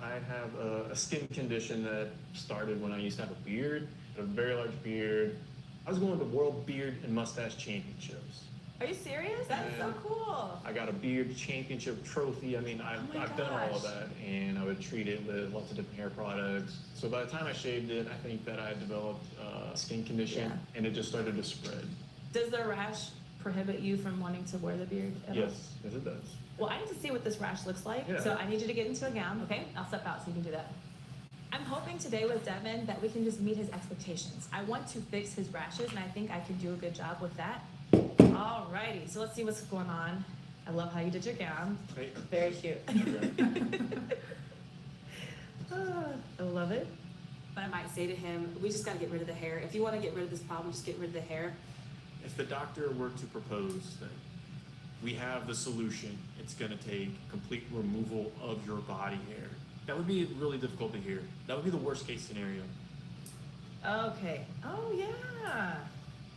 I have a skin condition that started when I used to have a beard, a very large beard. I was going to World Beard and Mustache Championships. Are you serious? That's so cool. I got a beard championship trophy. I mean, I've done all of that, and I would treat it with lots of different hair products. So by the time I shaved it, I think that I had developed a skin condition, and it just started to spread. Does the rash prohibit you from wanting to wear the beard at all? Yes, it does. Well, I need to see what this rash looks like, so I need you to get into a gown, okay? I'll step out so you can do that. I'm hoping today with Devin that we can just meet his expectations. I want to fix his rashes, and I think I can do a good job with that. Alrighty, so let's see what's going on. I love how you did your gown. Great. Very cute. I love it. But I might say to him, we just gotta get rid of the hair. If you wanna get rid of this problem, just get rid of the hair. If the doctor were to propose that we have the solution, it's going to take complete removal of your body hair, that would be really difficult to hear. That would be the worst case scenario. Okay. Oh, yeah.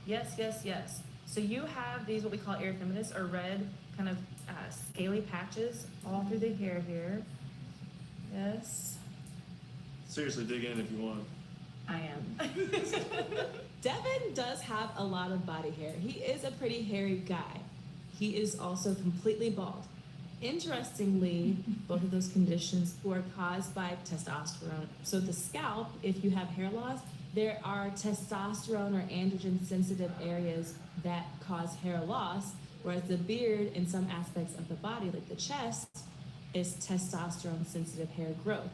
Yes, yes, yes. So you have these, what we call erythematous, or red kind of scaly patches all through the hair here. Yes. Seriously, dig in if you want. I am. Devin does have a lot of body hair. He is a pretty hairy guy. He is also completely bald. Interestingly, both of those conditions were caused by testosterone. So the scalp, if you have hair loss, there are testosterone or androgen sensitive areas that cause hair loss, whereas the beard in some aspects of the body, like the chest, is testosterone sensitive hair growth.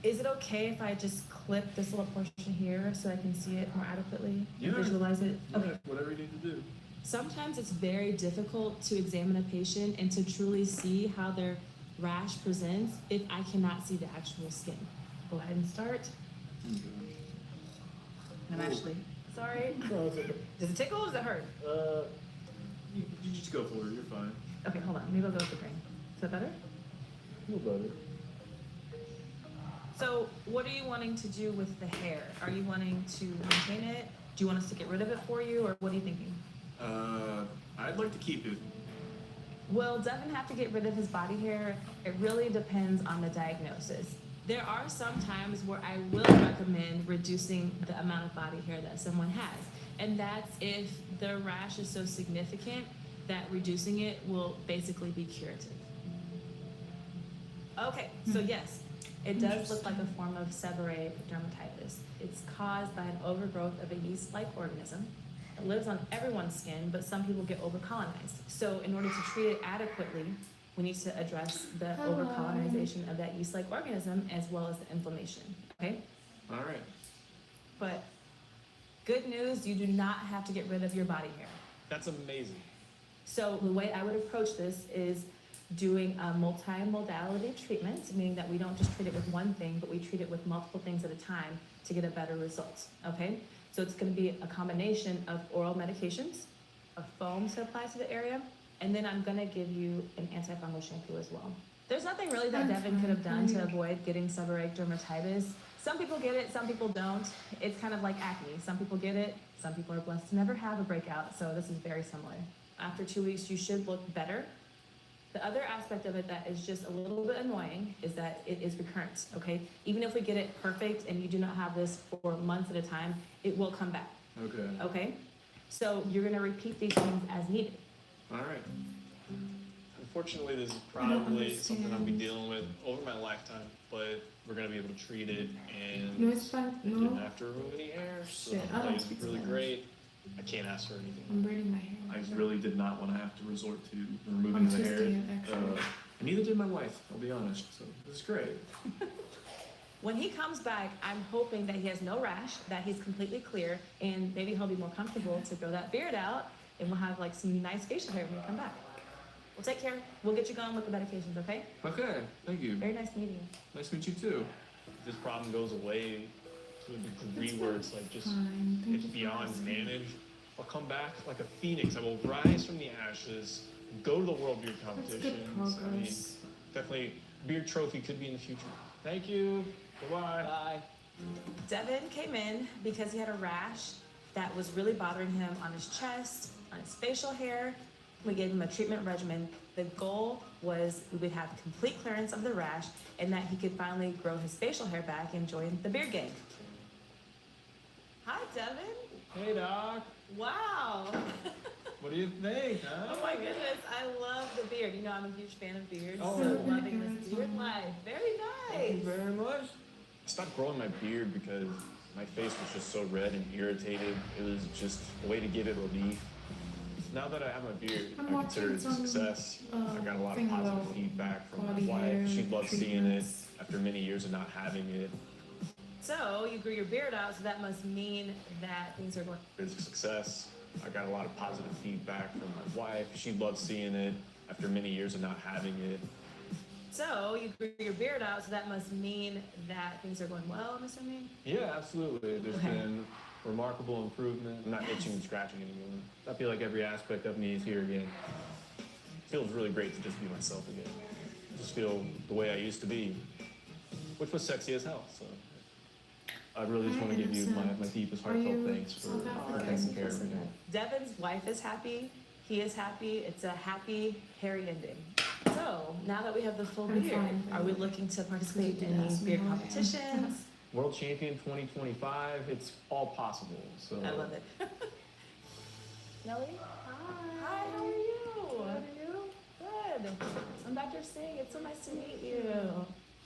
Is it okay if I just clip this little portion here so I can see it more adequately? Yeah. Visualize it? Okay. Whatever you need to do. Sometimes it's very difficult to examine a patient and to truly see how their rash presents if I cannot see the actual skin. Go ahead and start. I'm actually sorry. Does it tickle or does it hurt? You just go for it. You're fine. Okay, hold on. Maybe I'll go with the brain. Is that better? A little better. So what are you wanting to do with the hair? Are you wanting to maintain it? Do you want us to get rid of it for you, or what are you thinking? I'd like to keep it. Will Devin have to get rid of his body hair? It really depends on the diagnosis. There are some times where I will recommend reducing the amount of body hair that someone has. And that's if the rash is so significant that reducing it will basically be curative. Okay, so yes, it does look like a form of seborrheic dermatitis. It's caused by an overgrowth of a yeast-like organism. It lives on everyone's skin, but some people get overcolonized. So in order to treat it adequately, we need to address the overcolonization of that yeast-like organism as well as the inflammation, okay? All right. But good news, you do not have to get rid of your body hair. That's amazing. So the way I would approach this is doing a multi-modality treatment, meaning that we don't just treat it with one thing, but we treat it with multiple things at a time to get a better result, okay? So it's gonna be a combination of oral medications, a foam to apply to the area, and then I'm gonna give you an antifungal shampoo as well. There's nothing really that Devin could have done to avoid getting seborrheic dermatitis. Some people get it, some people don't. It's kind of like acne. Some people get it, some people are blessed to never have a breakout, so this is very similar. After 2 weeks, you should look better. The other aspect of it that is just a little bit annoying is that it is recurrent, okay? Even if we get it perfect and you do not have this for months at a time, it will come back, Okay. okay? So you're gonna repeat these things as needed. All right. Unfortunately, this is probably something I'll be dealing with over my lifetime, but we're gonna be able to treat it and No, it's fine. didn't No, have to remove any hair, so Shit, I don't that speak was really Spanish. great. I can't ask for anything. I'm braiding my hair. I really did not want to have to resort to removing I'm the hair. twisting it, actually. And neither did my wife, I'll be honest, so this is great. When he comes back, I'm hoping that he has no rash, that he's completely clear, and maybe he'll be more comfortable to grow that beard out, and we'll have like some nice facial hair when we come back. Well, take care. We'll get you going with the medications, okay? Okay, thank you. Very nice meeting you. Nice to meet you too. This problem goes away to a degree where it's like just, Fine. Thank it's you for beyond asking. managed. I'll come back like a phoenix. I will rise from the ashes, go to the World Beard That's good competitions. I mean, progress. definitely, beard trophy could be in the future. Thank you. Bye-bye. Bye. Devin came in because he had a rash that was really bothering him on his chest, on his facial hair. We gave him a treatment regimen The goal was we would have complete clearance of the rash and that he could finally grow his facial hair back and join the beard gang. Hi, Devin. Hey, Doc. Wow. What do you think, huh? Oh my goodness, I love the beard. You know, I'm a huge fan of beards. Oh, so yeah. loving this beard life. Very Thank you nice. very much. I stopped growing my beard because my face was just so red and irritated. It was just a way to give it relief. Now that I have my beard, I'm I consider it a watching some, success. I got a lot of thing positive about feedback from my body hair wife. She loves seeing it treatments. after many years of not having it. So you grew your beard out, so that must mean that things are going. It's a success. I got a lot of positive feedback from my wife. She loves seeing it after many years of not having it. So you grew your beard out, so that must mean that things are going well, I'm assuming? Yeah, absolutely. There's Okay. been remarkable improvement. I'm not itching and scratching anymore. I feel like every aspect of me is here again. It feels really great to just be myself again. Just feel the way I used to be, which was sexy as hell. So I really just want to give you my deepest Are heartfelt you thanks for South taking care of me. Devin's wife is happy, he is happy, it's a happy, hairy ending. So, now that we have the full I'm beard, fine. are we looking to participate in You any asked me beard how I am. competitions? World Champion 2025, it's all possible. So I love it. Nelly? Hi, how are you? Good, are you? Good. I'm Dr. Singh, it's so nice to meet you.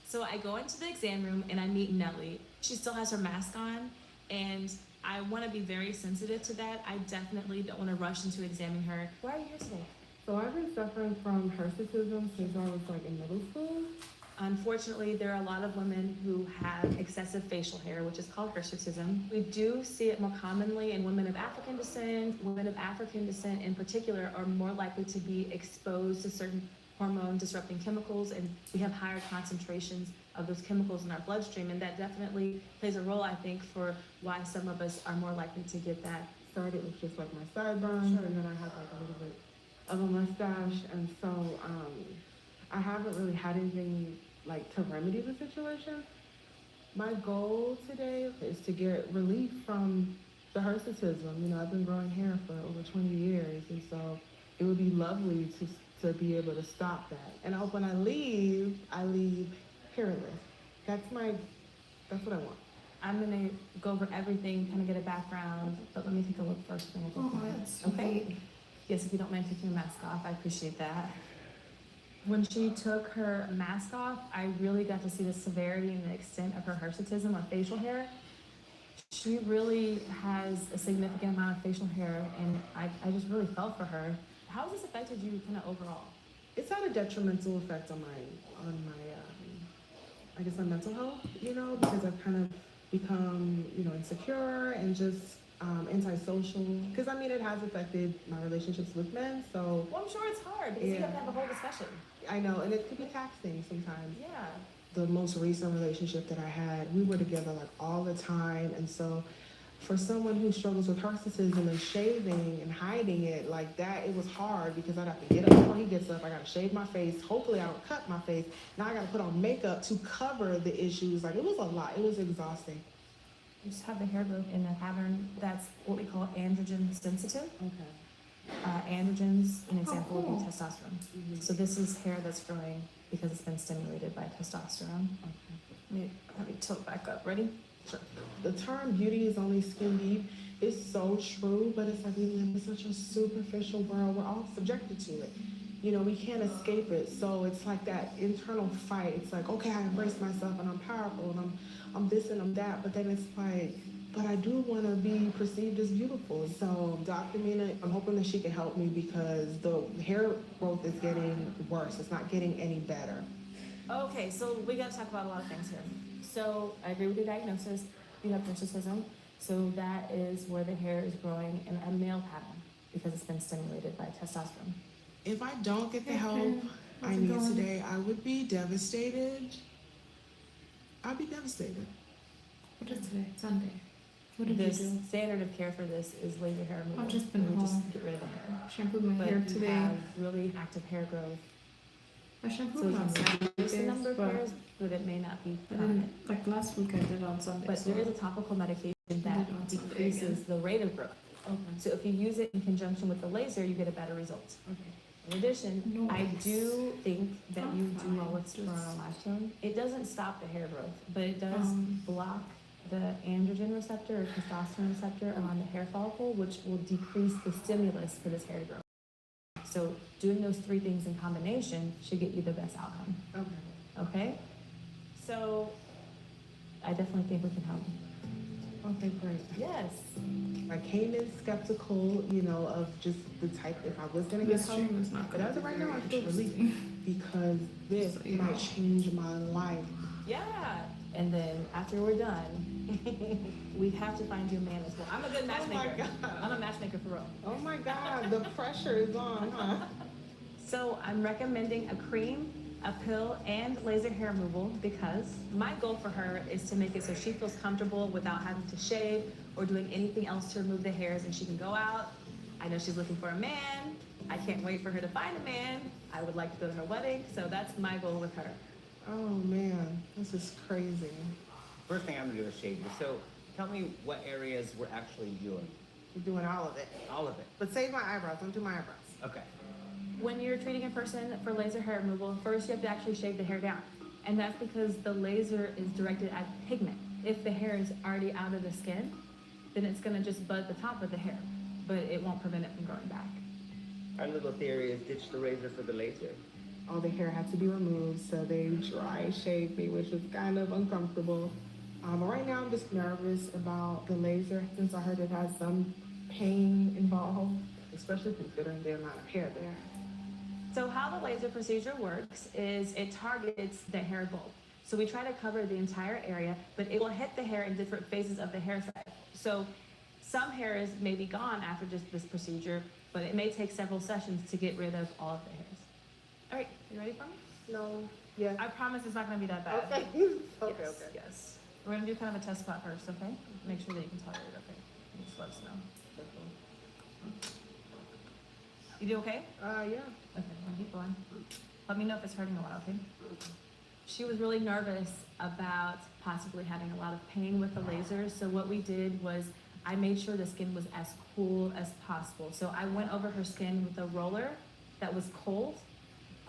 So I go into the exam room and I meet Nelly. She still has her mask on, and I want to be very sensitive to that. I definitely don't want to rush into examining her. Why are you here today? So I've been suffering from hirsutism since I was like in middle school. Unfortunately, there are a lot of women who have excessive facial hair, which is called hirsutism. We do see it more commonly in women of African descent. Women of African descent in particular are more likely to be exposed to certain hormone disrupting chemicals, and we have higher concentrations of those chemicals in our bloodstream, and that definitely plays a role, I think, for why some of us are more likely to get that. Started with just like my sideburns, and then I had like a little bit of a mustache, and so I haven't really had anything like to remedy the situation. My goal today is to get relief from the hirsutism. You know, I've been growing hair for over 20 years, and so it would be lovely to be able to stop that. And I hope when I leave hairless. That's what I want. I'm gonna go over everything, kind of get a background, but let me take a look first, then we'll go Oh, from there. that's Okay? sweet. Yes, if you don't mind taking your mask off, I appreciate that. When she took her mask off, I really got to see the severity and the extent of her hirsutism or facial hair. She really has a significant amount of facial hair, and I just really felt for her. How has this affected you kind of overall? It's had a detrimental effect on my I guess my mental health, you know, because I've kind of become, you know, insecure and just antisocial. Because I mean, it has affected my relationships with men. So Well, I'm sure it's hard because you have to Yeah. have a whole discussion. I know, and it could be taxing sometimes. Yeah. The most recent relationship that I had, we were together like all the time, and so for someone who struggles with hirsutism and shaving and hiding it like that, it was hard because I'd have to get up before he gets up. I gotta shave my face. Hopefully, I don't cut my face. Now I gotta put on makeup to cover the issues. Like it was a lot. It was exhausting. You just have the hair growth in a pattern that's what we call androgen sensitive. Okay. Androgens, an example would cool. be testosterone. So this is hair that's growing because it's been stimulated by testosterone. Let me tilt back up. Ready? Sure. The term beauty is only skin deep is so true, but it's like we live in such a superficial world. We're all subjected to it. You know, we can't escape it. So it's like that internal fight. It's like, okay, I embrace myself and I'm powerful and I'm this and I'm that. But then it's like, but I do want to be perceived as beautiful. So Dr. Mina, I'm hoping that she can help me because the hair growth is getting worse. It's not getting any better. Okay, so we got to talk about a lot of things here. So I agree with your diagnosis. You have hirsutism. So that is where the hair is growing in a male pattern because it's been stimulated by testosterone. If I don't get the Hey, help Karen. I How's it need going? today, I would be devastated. I'd be devastated. What is today? Sunday. What did This you do? standard of care for this is laser hair removal. I've just been We just home. get rid of the hair. Shampooed my But hair you today. have really active hair growth. I So shampooed we on can reduce the Saturdays, number of but hairs, but it may not be I permanent. didn't, like last week I did on Sunday. But so there is a topical medication I that did on Sunday decreases again. the rate of growth. Okay. So if you use it in conjunction with the laser, you get a better result. Okay. In addition, I Nice. do think that you do Fine, well with just- spironolactone. It doesn't stop the hair growth, but it does Um. block the androgen receptor or testosterone receptor around the hair follicle, which will decrease the stimulus for this hair to grow. So doing those three things in combination should get you the best outcome, Okay. okay? So I definitely think we can help. Okay, great. Yes. I came in skeptical, you know, of just the type if I was gonna get This help. stream is not But gonna as be of right now, I very feel relieved interesting. because this So, you might know. change my life. Yeah. And then after we're done, we have to find you a man as well. I'm a good Oh my matchmaker. God. I'm a matchmaker for real. Oh my God, the pressure is on, huh? So I'm recommending a cream, a pill, and laser hair removal because my goal for her is to make it so she feels comfortable without having to shave or doing anything else to remove the hairs, and she can go out. I know she's looking for a man. I can't wait for her to find a man. I would like to go to her wedding, so that's my goal with her. Oh man, this is crazy. First thing I'm gonna do is shave you. So tell me what areas we're actually doing. You're doing all of it. All of it. But save my eyebrows, don't do my eyebrows. Okay. When you're treating a person for laser hair removal, first you have to actually shave the hair down. And that's because the laser is directed at pigment. If the hair is already out of the skin, then it's gonna just bud the top of the hair, but it won't prevent it from growing back. Our little theory is ditch the razor for the laser. All the hair had to be removed, so they dry shaved me, which was kind of uncomfortable. Right now, I'm just nervous about the laser since I heard it has some pain involved, especially considering the amount of hair there. So how the laser procedure works is it targets the hair bulb. So we try to cover the entire area, but it will hit the hair in different phases of the hair cycle. So some hairs may be gone after just this procedure, but it may take several sessions to get rid of all of the hairs. All right, you ready for me? No, yeah. I promise it's not gonna be that bad. Okay, okay, Yes, okay. yes. We're gonna do kind of a test spot first, okay? Make sure that you can tolerate it, okay? Just let us know. You do okay? Yeah. Okay, well, keep going. Let me know if it's hurting a lot, okay? She was really nervous about possibly having a lot of pain with the laser, so what we did was I made sure the skin was as cool as possible. So I went over her skin with a roller that was cold,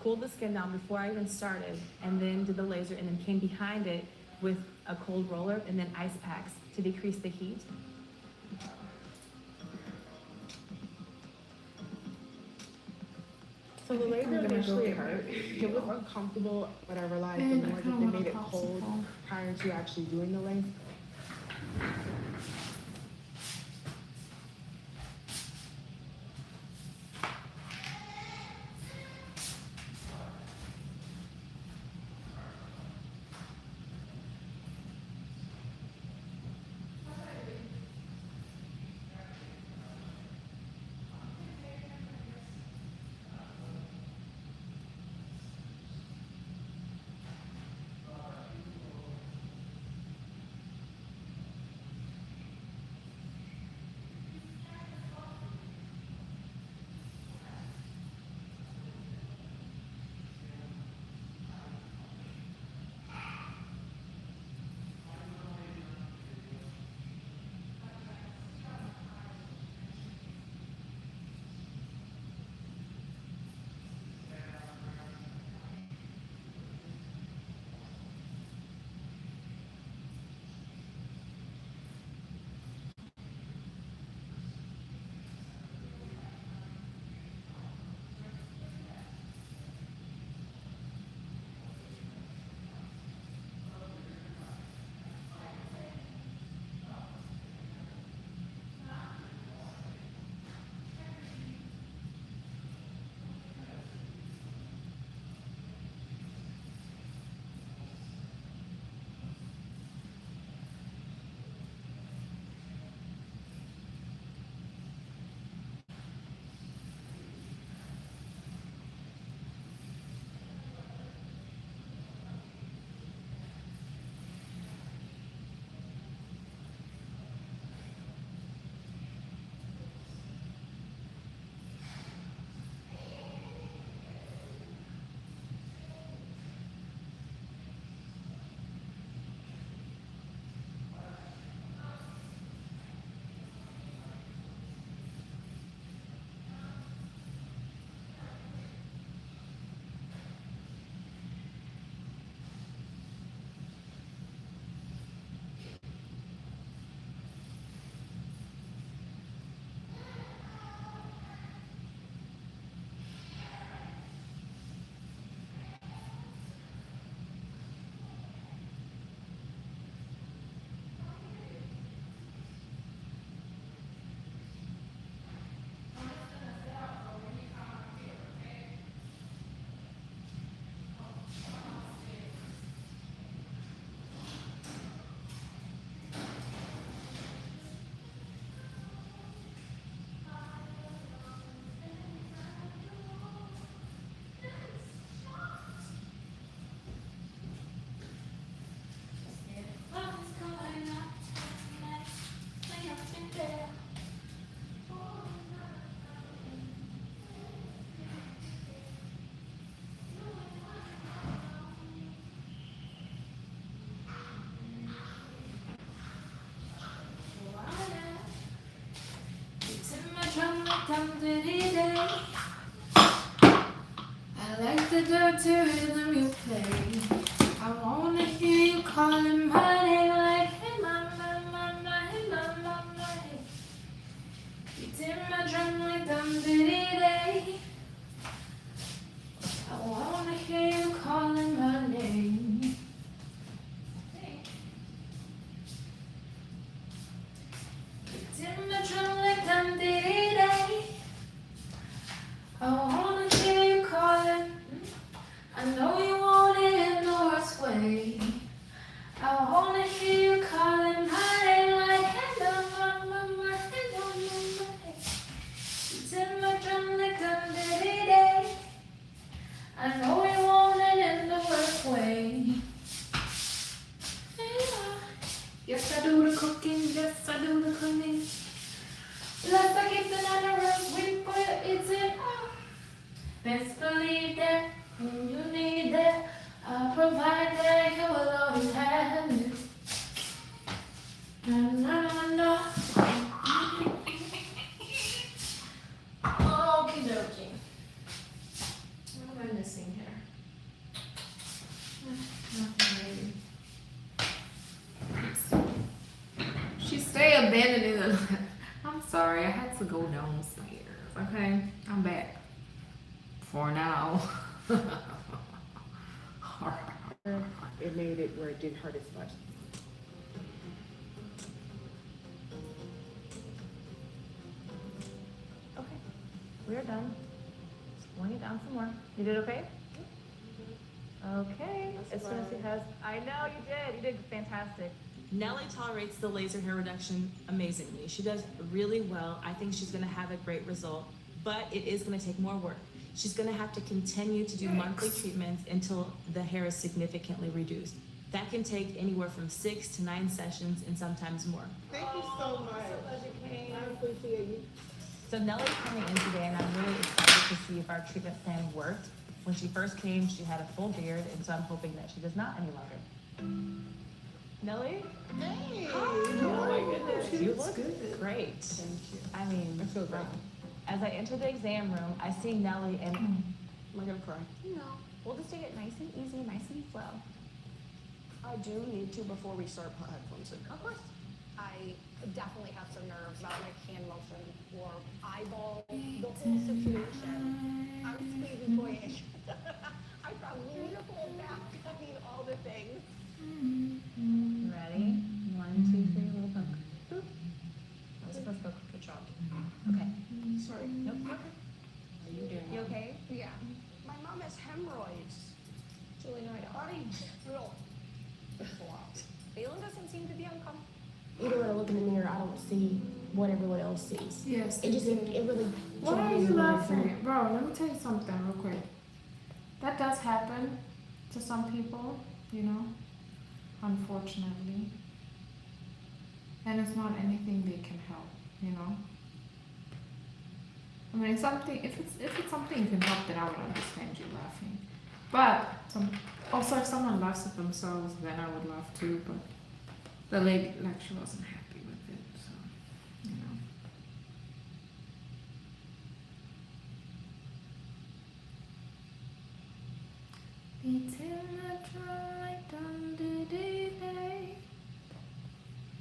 cooled the skin down before I even started, and then did the laser, and then came behind it with a cold roller and then ice packs to decrease the heat. So the laser I'm gonna go initially get hurt. my- It was uncomfortable, but I realized Man, the I more kinda that they want made a it cold popsicle. prior to actually doing the laser. diddy-day. I like the dirty rhythm you play. I wanna hear you calling my name like, hey mama, mama, hey mama, mama, hey. Beating my drum like dum diddy day. I wanna hear you calling my name. Hey. Beating my drum like dum diddy day. I wanna hear you calling. I know you want it in the worst way. I wanna hear you calling my name like, hey mama, mama, hey mama, mama, hey. Beating my drum like dum diddy day. I know you want it in the worst way. Yeah. Yes, I do the cooking, yes, I do the cleaning. Let's I keep the night around, sweet for your eating. Best believe that when you need that, I'll provide that you will always have it. Na na na. Okie dokie. What am I missing here? Nothing really. She stay abandoning the. I'm sorry, I had to go downstairs. Okay, I'm back. For now. Alright. It made it where it didn't hurt as much. Okay, we're done. Slowing it down some more. You did okay? Okay, as soon as he has, I know you did fantastic. Nellie tolerates the laser hair reduction amazingly. She does really well. I think she's gonna have a great result, but it is gonna take more work. She's gonna have to continue to do monthly treatments until the hair is significantly reduced. That can take anywhere from 6 to 9 sessions and sometimes more. Thank you so much. I appreciate you. So Nellie's coming in today, and I'm really excited to see if our treatment plan worked. When she first came, she had a full beard, and so I'm hoping that she does not any longer. Nellie? Hey. Oh my goodness, you look good. great. Thank you. I mean, I feel great. as I enter the exam room, I see Nellie, and Am I gonna cry? no, we'll just take it nice and easy, nice and slow. I do need to before we start put headphones in. Of course. I definitely have some nerves about like hand motion or eyeball, the whole situation. I'm Stevie Boyish. I've got beautiful back, I mean, all the things. Ready? 1, 2, 3, little poke. Boop. That was the first poke. Good job. Okay. Sorry. Nope. Okay. Are you doing? You okay? Yeah. My mom has hemorrhoids. Julie, no, I don't. Body, real. It's a lot. Balin doesn't seem to be uncomfortable. Even when I look in the mirror, I don't see what everyone else sees. Yes. It just, it really. Why are changes you my laughing? mindset. Bro, let me tell you something real quick. That does happen to some people, you know, unfortunately. And it's not anything they can help, you know. I mean, if it's something you can help, then I would understand you laughing. But also if someone laughs at themselves, then I would laugh too. But the lady, like, she wasn't happy with it, so you know. Beating the drum like dum-dee-dee-day.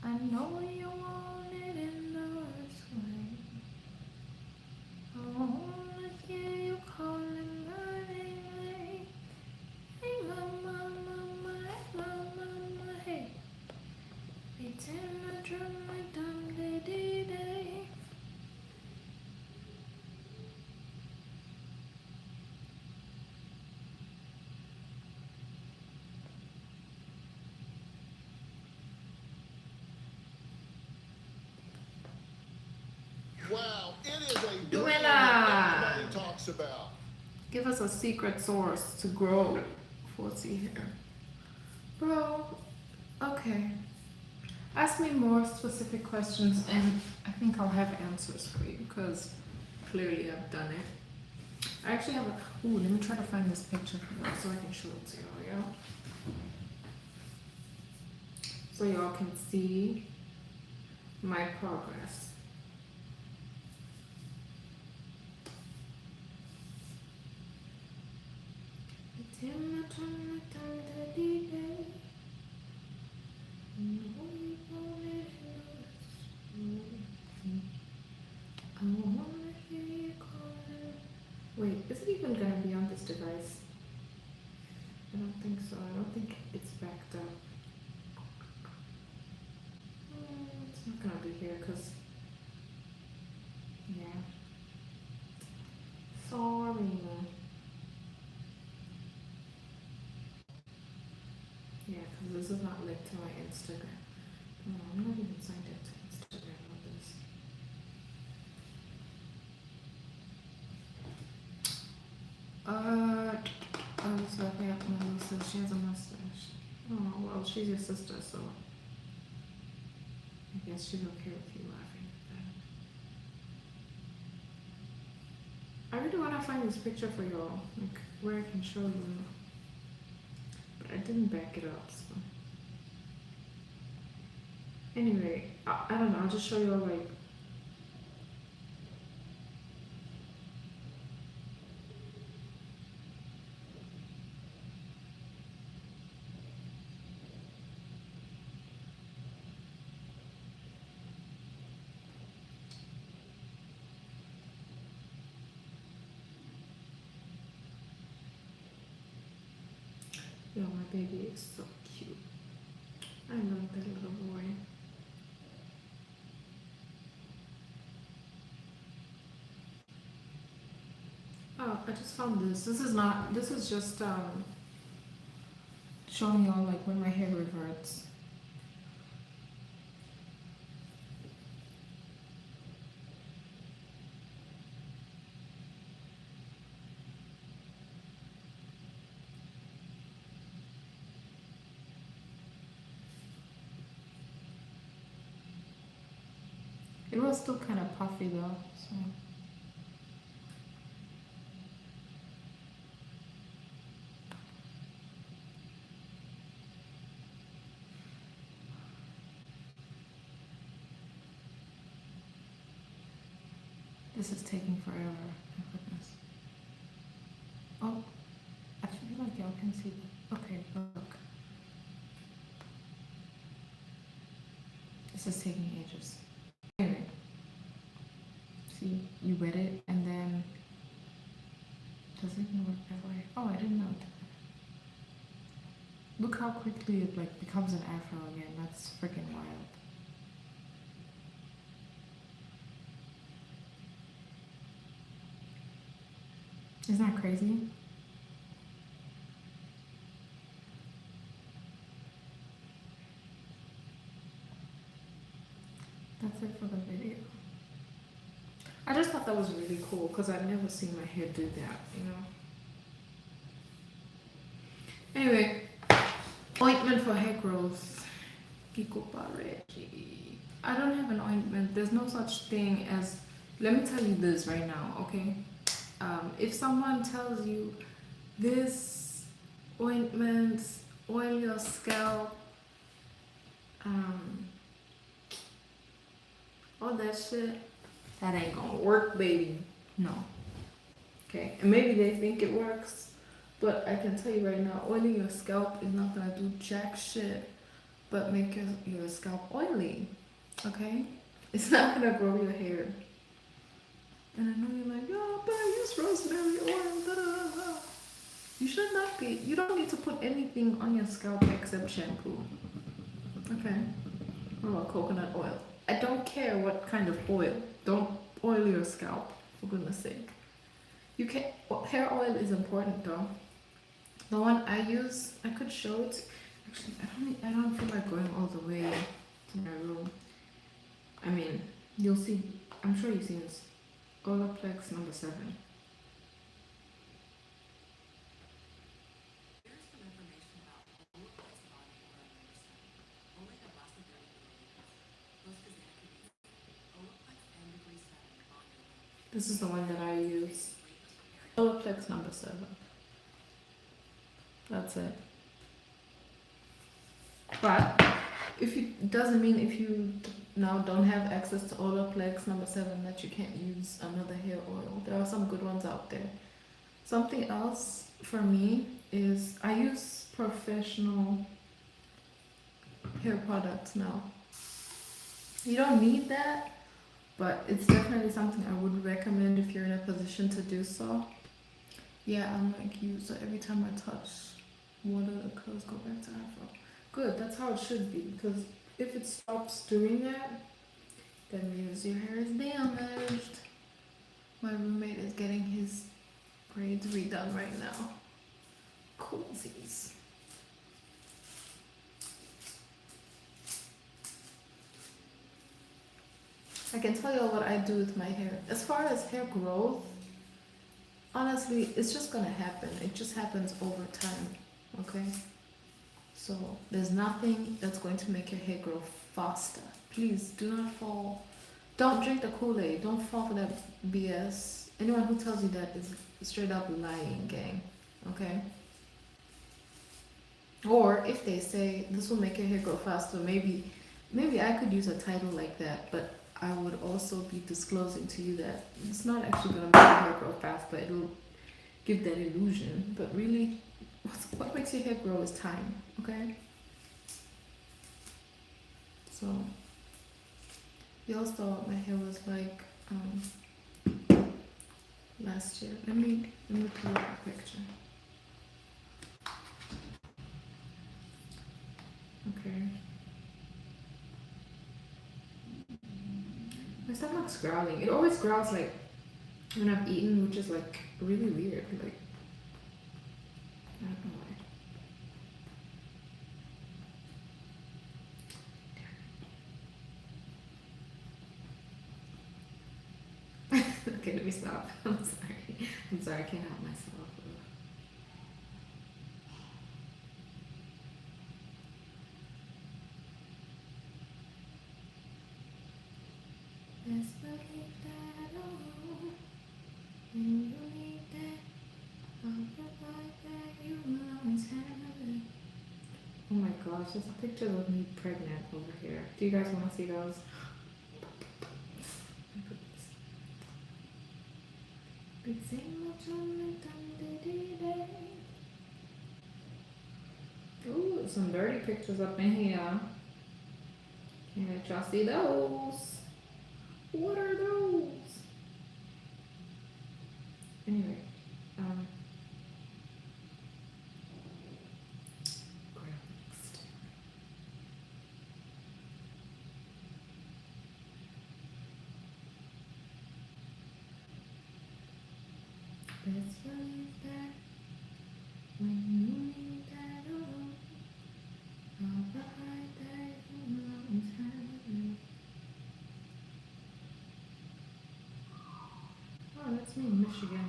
I know you want it in the worst way. I wanna hear you calling my name. Hey mama, mama, hey mama, mama, hey. Beating the drum like dum-dee-dee-day. Wow, it is a brand Duela. that nobody talks about. Give us a secret source to grow 40 here. Bro, okay. Ask me more specific questions and I think I'll have answers for you because clearly I've done it. I actually have a, ooh, let me try to find this picture so I can show it to y'all, yeah? So y'all can see my progress. Wait, is it even gonna be on this device? I don't think so. I don't think it's backed up. It's not gonna be here because, yeah. Sorry. Yeah, because this is not linked to my Instagram. No, I'm not even signed into Instagram on this. I was laughing at my little sister. She has a mustache. Oh, well, she's your sister, so I guess she's okay with you laughing at that. I really want to find this picture for y'all, like where I can show you. But I didn't back it up, so. Anyway, I don't know, I'll just show you all like. Yo, my baby is so cute. I love that little boy. Oh, I just found this. This is just showing y'all like when my hair reverts. It was still kind of puffy though, so. This is taking forever. My goodness. Oh, I feel like y'all can see that. Okay, look. This is taking ages. Anyway. See, you wet it and then does it even work that way? Oh, I didn't know it. Look how quickly it like becomes an afro again. That's freaking wild. Isn't that crazy? That's it for the video. I just thought that was really cool because I've never seen my hair do that, you know? Anyway, ointment for hair growth. Kiko Parechi. I don't have an ointment. There's no such thing as, let me tell you this right now, okay? If someone tells you this ointment, oil your scalp, all that shit, that ain't gonna work, baby. No. Okay, and maybe they think it works, but I can tell you right now, oiling your scalp is not gonna do jack shit, but make your scalp oily, okay? It's not gonna grow your hair. And I know you're like, oh, but I use rosemary oil, da da da da. You should not be, you don't need to put anything on your scalp except shampoo, okay? Or coconut oil. I don't care what kind of oil. Don't oil your scalp, for goodness sake. You can, hair oil is important though. The one I use, I could show it. Actually, I don't feel like going all the way to my room. I mean, you'll see, I'm sure you've seen this. Olaplex number 7. This is the one that I use. Olaplex number 7. That's it. But if you doesn't mean if you now don't have access to Olaplex number 7 that you can't use another hair oil. There are some good ones out there. Something else for me is I use professional hair products now. You don't need that, but it's definitely something I would recommend if you're in a position to do so. Yeah, I'm like you, so every time I touch water, the curls go back to afro. Good, that's how it should be, because if it stops doing that, that means your hair is damaged. My roommate is getting his braids redone right now. Coolsies. I can tell you what I do with my hair. As far as hair growth, honestly, it's just gonna happen. It just happens over time, okay? So there's nothing that's going to make your hair grow faster. Please do not fall. Don't drink the Kool-Aid. Don't fall for that BS. Anyone who tells you that is straight up lying, gang. Okay? Or if they say this will make your hair grow faster, maybe I could use a title like that, but I would also be disclosing to you that it's not actually gonna make your hair grow fast, but it'll give that illusion. But really, what makes your hair grow is time, okay? So, y'all saw what my hair was like last year. Let me pull up a picture. Okay. My stomach's growling. It always growls like when I've eaten, which is like really weird. Like, I don't know why. Okay, let me stop. I'm sorry. I'm sorry, I can't help myself. Let's believe that all when you need that, I'll provide that you always have it. Oh my gosh, there's a picture of me pregnant over here. Do you guys want to see those? Ooh, some dirty pictures up in here. Can't let y'all see those. What are those? Anyway, next. Let's believe that when you need that all, I'll provide that you always have it. Oh, that's me in Michigan.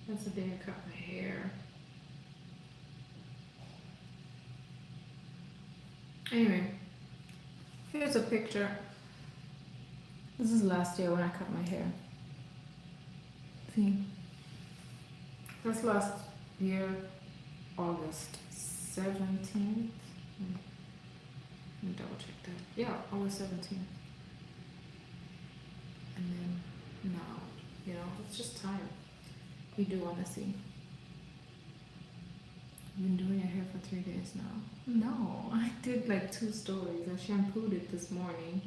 That's the day I cut my hair. Anyway, here's a picture. This is last year when I cut my hair. See? That's last year, August 17th. Let me double check that. Yeah, August 17th. And then now, you know, it's just time. We do want to see. You've been doing your hair for 3 days now. No, I did like 2 stories. I shampooed it this morning.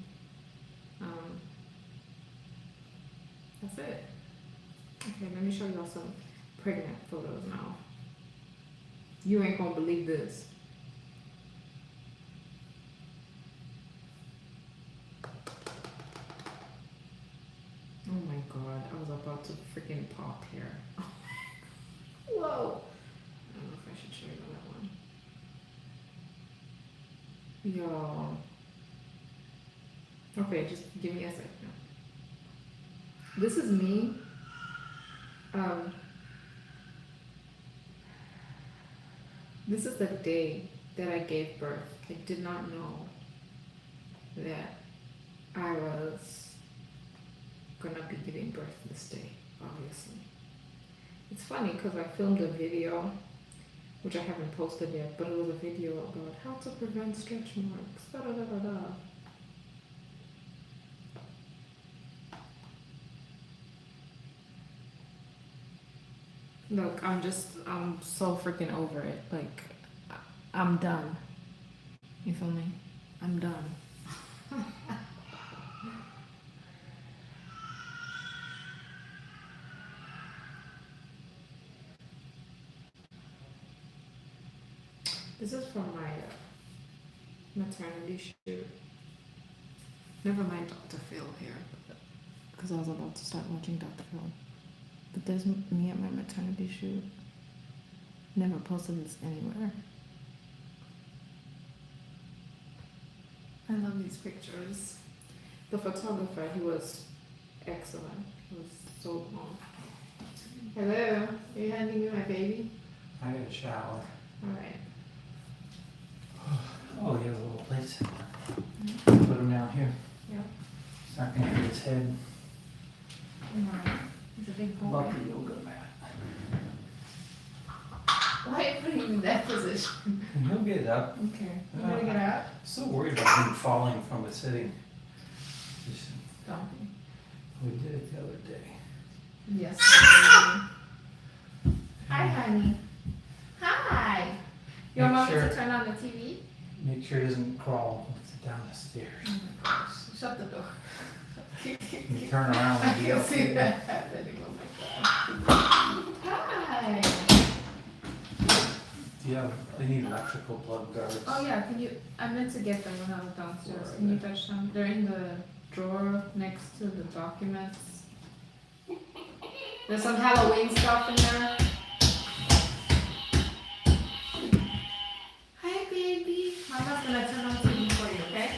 That's it. Okay, let me show y'all some pregnant photos now. You ain't gonna believe this. Oh my god, I was about to freaking pop here. Whoa! I don't know if I should show you that one. Y'all. Okay, just give me a second. This is me. This is the day that I gave birth. I did not know that I was gonna be giving birth this day, obviously. It's funny because I filmed a video, which I haven't posted yet, but it was a video about how to prevent stretch marks. Da da da da da. Look, I'm so freaking over it. Like, I'm done. You feel me? I'm done. This is from my maternity shoot. Never mind Dr. Phil here, because I was about to start watching Dr. Phil. But there's me at my maternity shoot. Never posted this anywhere. I love these pictures. The photographer, he was excellent. He was so calm. Hello, are you handing me my baby? I got a shower. Alright. Oh, you have a little place. Put him down here. Yeah. It's not gonna hit his head. Alright. He's a big boy. Love the yoga mat. Why are you putting him in that position? And he'll get up. Okay. You gotta get out? So worried about him falling from a sitting. Just- Don't We did it the other day. be. Yes. Hi, honey. Hi. You want Make mommy sure- to turn on the TV? Make sure he doesn't crawl down the stairs. Oh my gosh. Shut the door. You turn around I and be can up see here. that happening. Oh my god. Hi. Do you have, they need electrical plug guards. Oh yeah, can you, I meant to get them when I was downstairs. Can you touch them? They're in the drawer next to the documents. There's some Halloween stuff in there. Hi baby. Mama's gonna turn on TV for you, okay?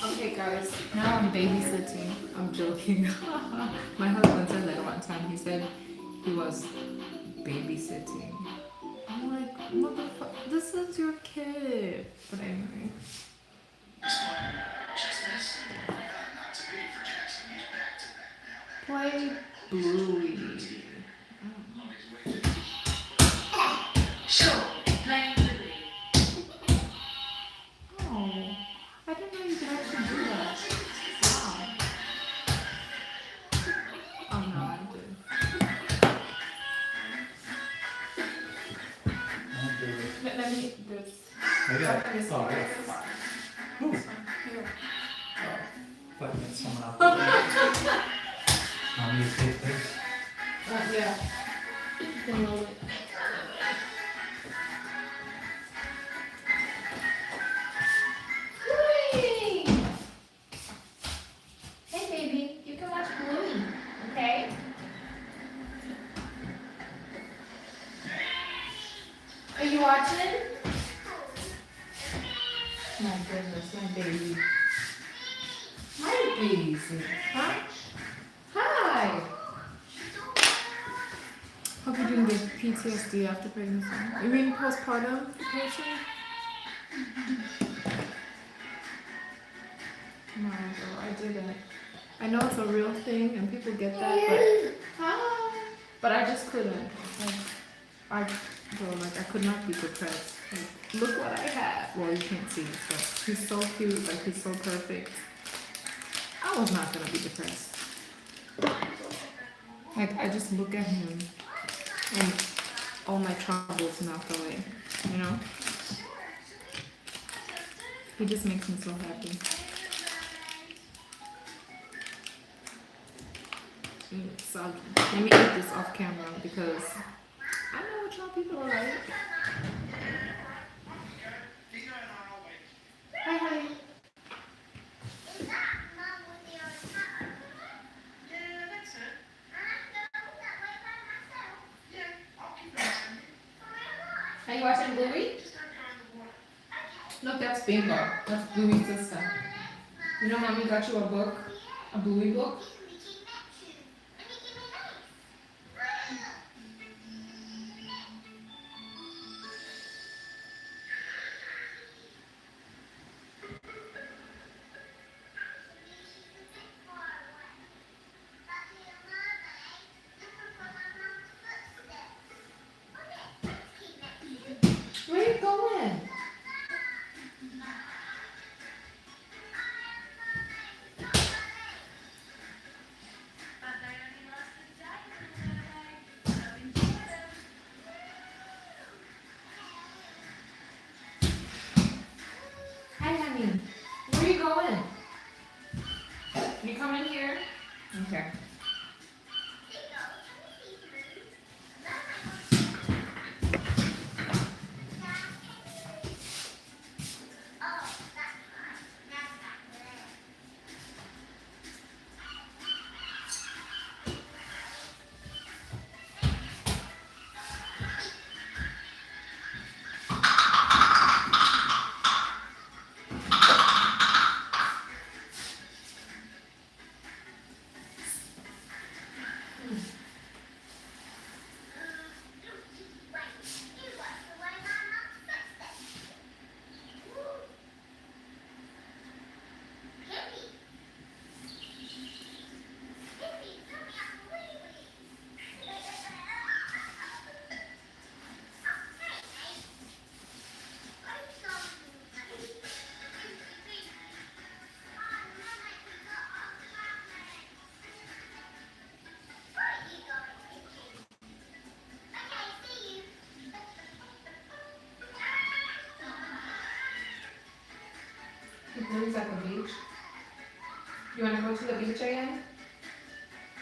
Okay guys, now I'm babysitting. I'm joking. My husband said that one time. He said he was babysitting. I'm like, motherfucker, this is your kid. But anyway. Play Bluey. Oh, I didn't know you could actually do that. Wow. Oh no, I did. I'll do it. Let me get this. I got, Let me see oh, I where got it is. 5. Ooh. Here. If I can get someone out there. Want me to take this? Yeah. One moment. Bluey! Hey baby, you can watch Bluey, okay? Are you watching? My goodness, my baby. My baby. Huh? Hi. Hope you didn't get PTSD after pregnancy. You mean postpartum depression? No, girl, I didn't. I know it's a real thing and people get that, but I just couldn't. Like, I could not be depressed. Like, look what I had. Well, you can't see it, but he's so cute. Like, he's so perfect. I was not gonna be depressed. Like, I just look at him and all my troubles melt away, you know? He just makes me so happy. So let me eat this off camera because I know what y'all people are like. Hi, honey. Are you watching Bluey? Look, that's Bingo. That's Bluey's sister. You know, mommy got you a book, a Bluey book. coming here? Okay. Blue's at the beach. You wanna go to the beach again?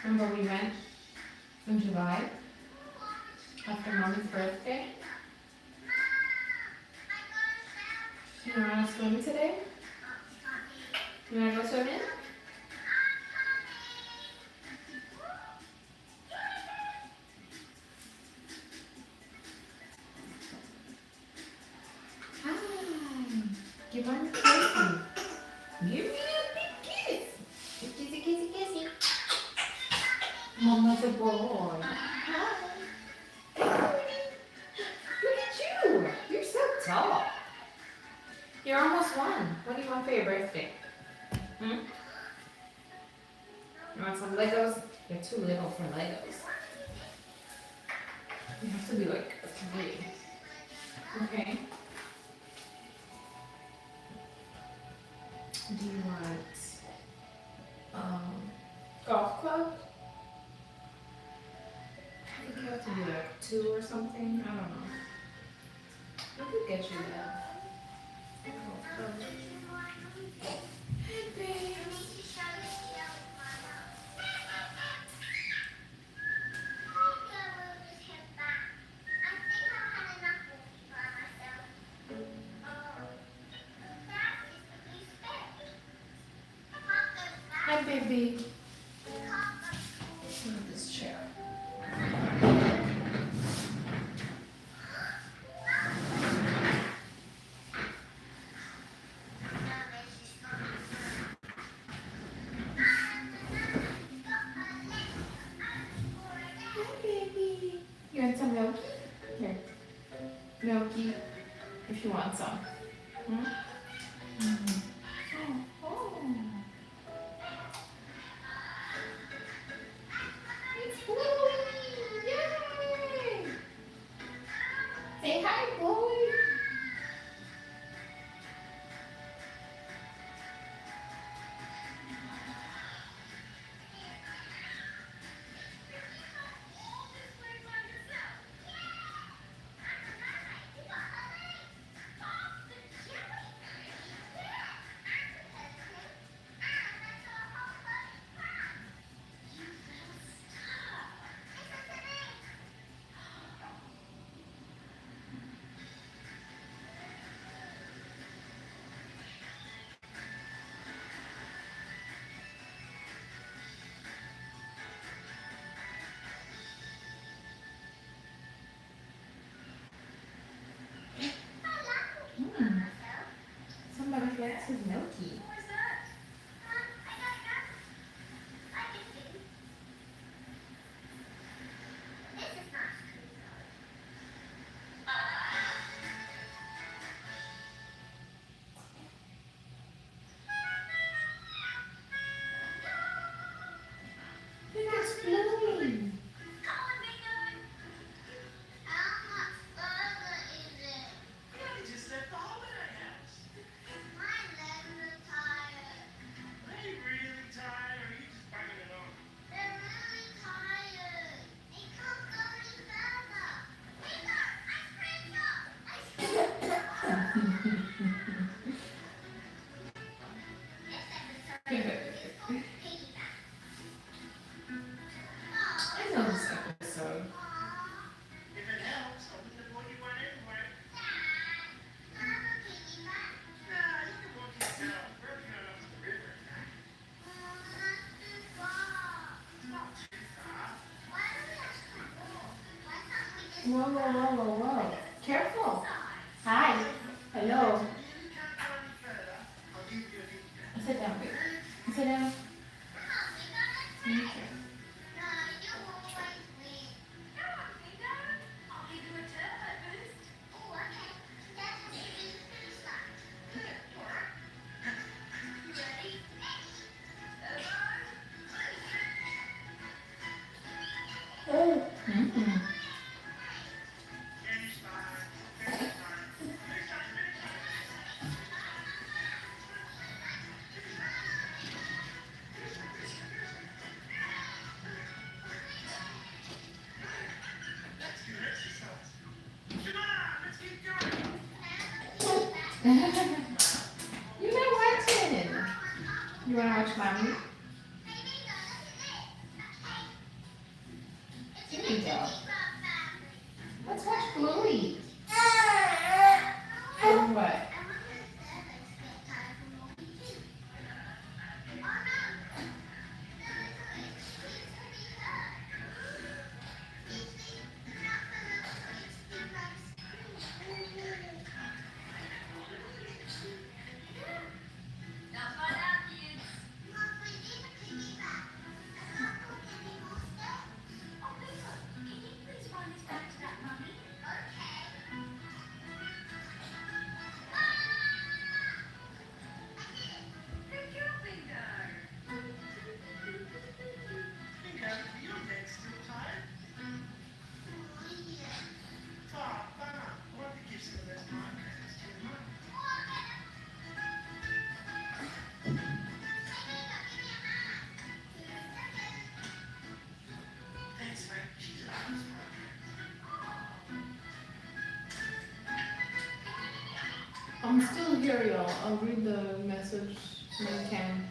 Remember we went in July? After Mommy's birthday? You wanna swim today? You wanna go swimming? Hi. Give one kissy. Give me a big kiss. Kissy, kissy, kissy. Mama's a boy. Hi. Look at you. You're so tall. You're almost one. What do you want for your birthday? Hmm? You want some Legos? You're too little for Legos. You have to be like a 3. Okay. Do you want golf club? I think you have to be like 2 or something. I don't know. I could get you that. Hey, babe. Hi, baby. Move this chair. Hi, baby. You want some milky? Here. Milky, if you want some. Hmm? Oh. It's Chloe! Yay! Say hi, Chloe! Whoa, whoa, whoa, whoa, whoa. Careful. Hi. Hello. Sit down, baby. Sit down. Okay. Mm-hmm. You're not watching. You wanna watch mommy? Here we go. Let's watch Bluey. Or what? I'm still here, y'all. I'll read the message when I can.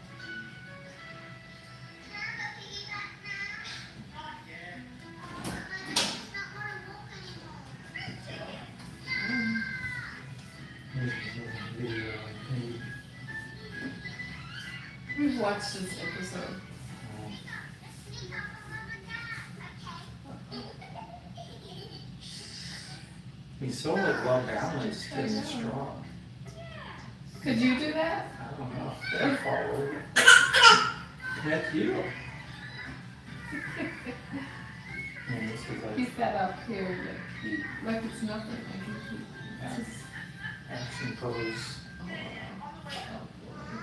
There's a video on me. We've watched this episode. He's so like well balanced and strong. Could you do that? I don't know. I fall over. That's you. And this is He like sat up here like it's nothing. Like it's just, action pose. oh, wow.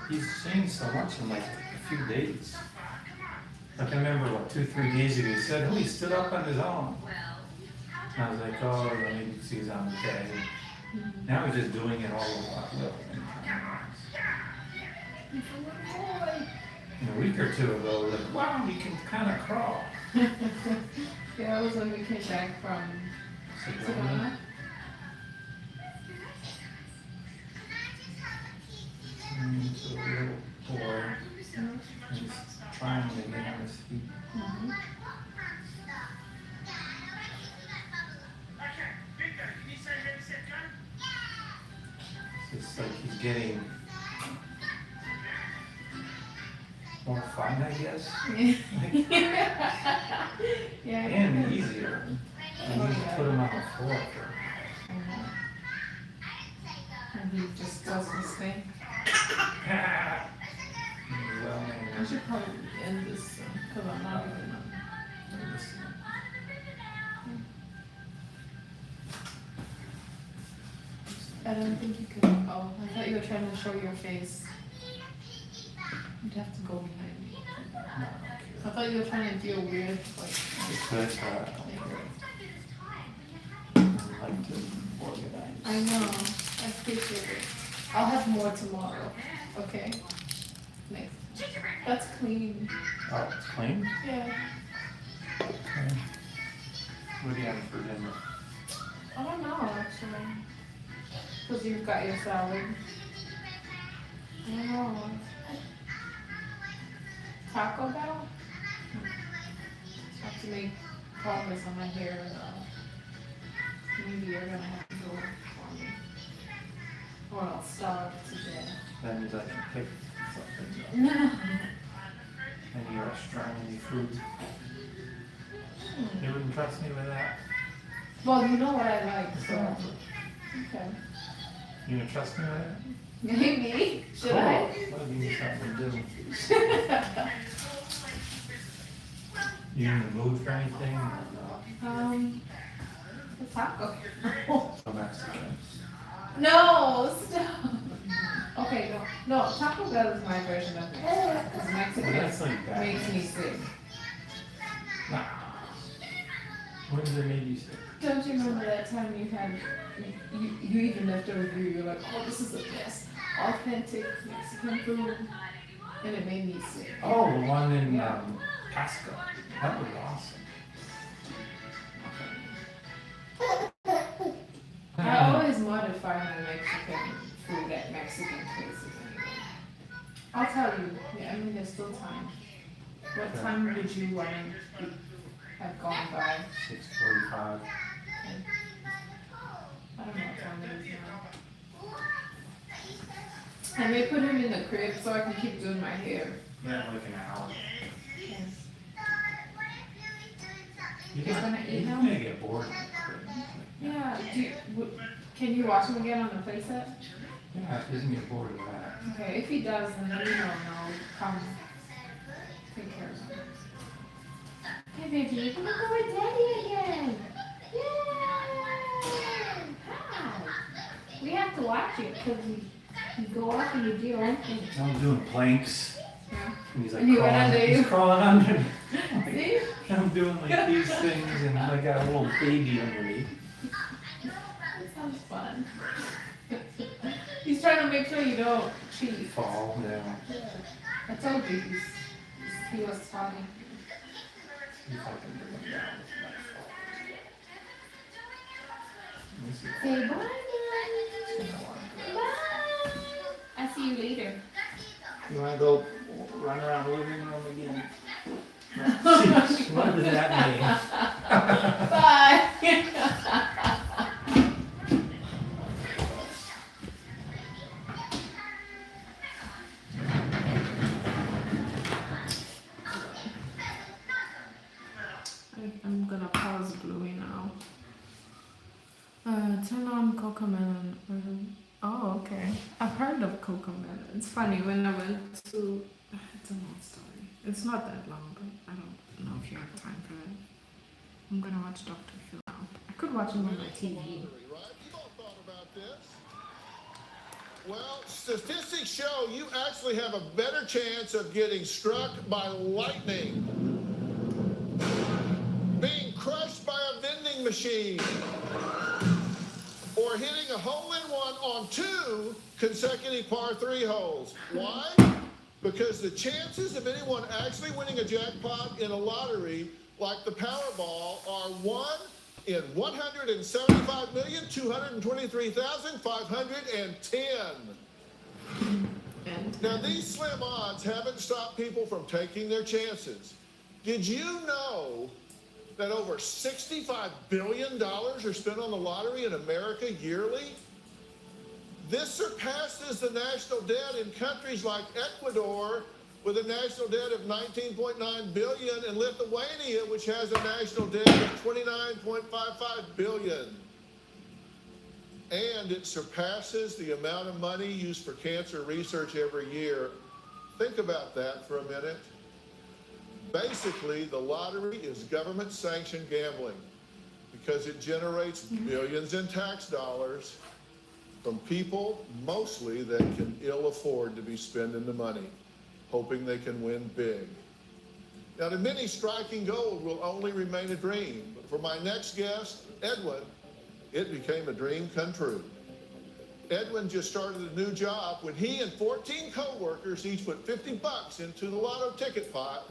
He's changed so much in like a few days. Like I remember what 2-3 days ago he said, oh, he stood up on his own. And I was like, oh, well, maybe because he's on the bed. Now he's just doing it all over. He's a little boy. And a week or two ago, like, wow, he can kind of crawl. Yeah, that was when we came back from Sedona. He's a little boy. And he's trying to get on his feet. Mhm. It's just like he's getting more fun, I guess. Yeah. And easier. And you just put him on the floor. And he just does his thing. Well, I should probably end this because I'm not even on. I don't think you could. Oh, I thought you were trying to show your face. You'd have to go behind me. I thought you were trying to do a weird, like. Because I like to organize. I know. I appreciate it. I'll have more tomorrow. Okay. Nice. That's clean. Oh, it's clean? Yeah. Okay. What do you have for dinner? I don't know actually. Because you've got your salad. I don't know. Taco Bell? I have to make progress on my hair. Maybe you're gonna have to go for me. Or I'll starve to death. That means I can pick something No. up. Any restaurant, any food. You wouldn't trust me with that? Well, you know what I like, so. Okay. You gonna trust me with that? Maybe. Should I? Cool. That'll give me something to do. You in the mood for anything? The taco. I'm Mexican. No, stop. Okay, no, Taco Bell is my version of Mexican. 'Cause Well, Mexican that's like that. makes me sick. Nah. When did they make you sick? Don't you remember that time you had, you even left a review, you're like, oh, this is the best authentic Mexican food, and it made me sick. Oh, the one in Yeah. Pasco. That was awesome. I always modify my Mexican food at Mexican places anyway. I'll tell you, yeah, I mean, there's still time. What time would you want to have gone by? 6:45. I don't know what time it is now. I may put him in the crib so I can keep doing my hair. Yeah, like an hour. Yes. You He's gonna eat now? gonna get bored. Yeah, can you watch him again on the playset? Yeah, he doesn't get bored of that. Okay, if he does, then let me know and I'll come take care of him. Hey baby, you're gonna go with daddy again! Yay! Hi! We have to watch it because you go up and you do your own thing. I'm doing planks. Yeah. And he's like And he went under you. he's crawling under me. See? I'm doing like these things and I got a little baby underneath. That sounds fun. He's trying to make sure you don't cheat. Fall, yeah. I told you, he was talking. See if I can bring him down with my fall. Let me see. Say bye, It's guys. gonna want to Bye. I'll see you later. You wanna go run around the living room again? Jeez, what does that mean? Bye. I'm gonna pause Bluey now. Turn on Cocomelon. Oh, okay. I've heard of Cocomelon. It's funny when I went to. It's a long story. It's not that long, but I don't know if you have time for that. I'm gonna watch Dr. Phil now. I could watch him on my TV. Right? You all thought about this. Well, statistics show you actually have a better chance of getting struck by lightning, being crushed by a vending machine, or hitting a hole-in-one on 2 consecutive par 3 holes. Why? Because the chances of anyone actually winning a jackpot in a lottery like the Powerball are 1 in 177,223,510. Now, these slim odds haven't stopped people from taking their chances. Did you know that over $65 billion are spent on the lottery in America yearly? This surpasses the national debt in countries like Ecuador, with a national debt of $19.9 billion, and Lithuania, which has a national debt of $29.55 billion. And it surpasses the amount of money used for cancer research every year. Think about that for a minute. Basically, the lottery is government-sanctioned gambling because it generates billions in tax dollars from people mostly that can ill afford to be spending the money, hoping they can win big. Now, to many, striking gold will only remain a dream. But for my next guest, Edwin, it became a dream come true. Edwin just started a new job when he and 14 co-workers each put $50 into the lotto ticket pot,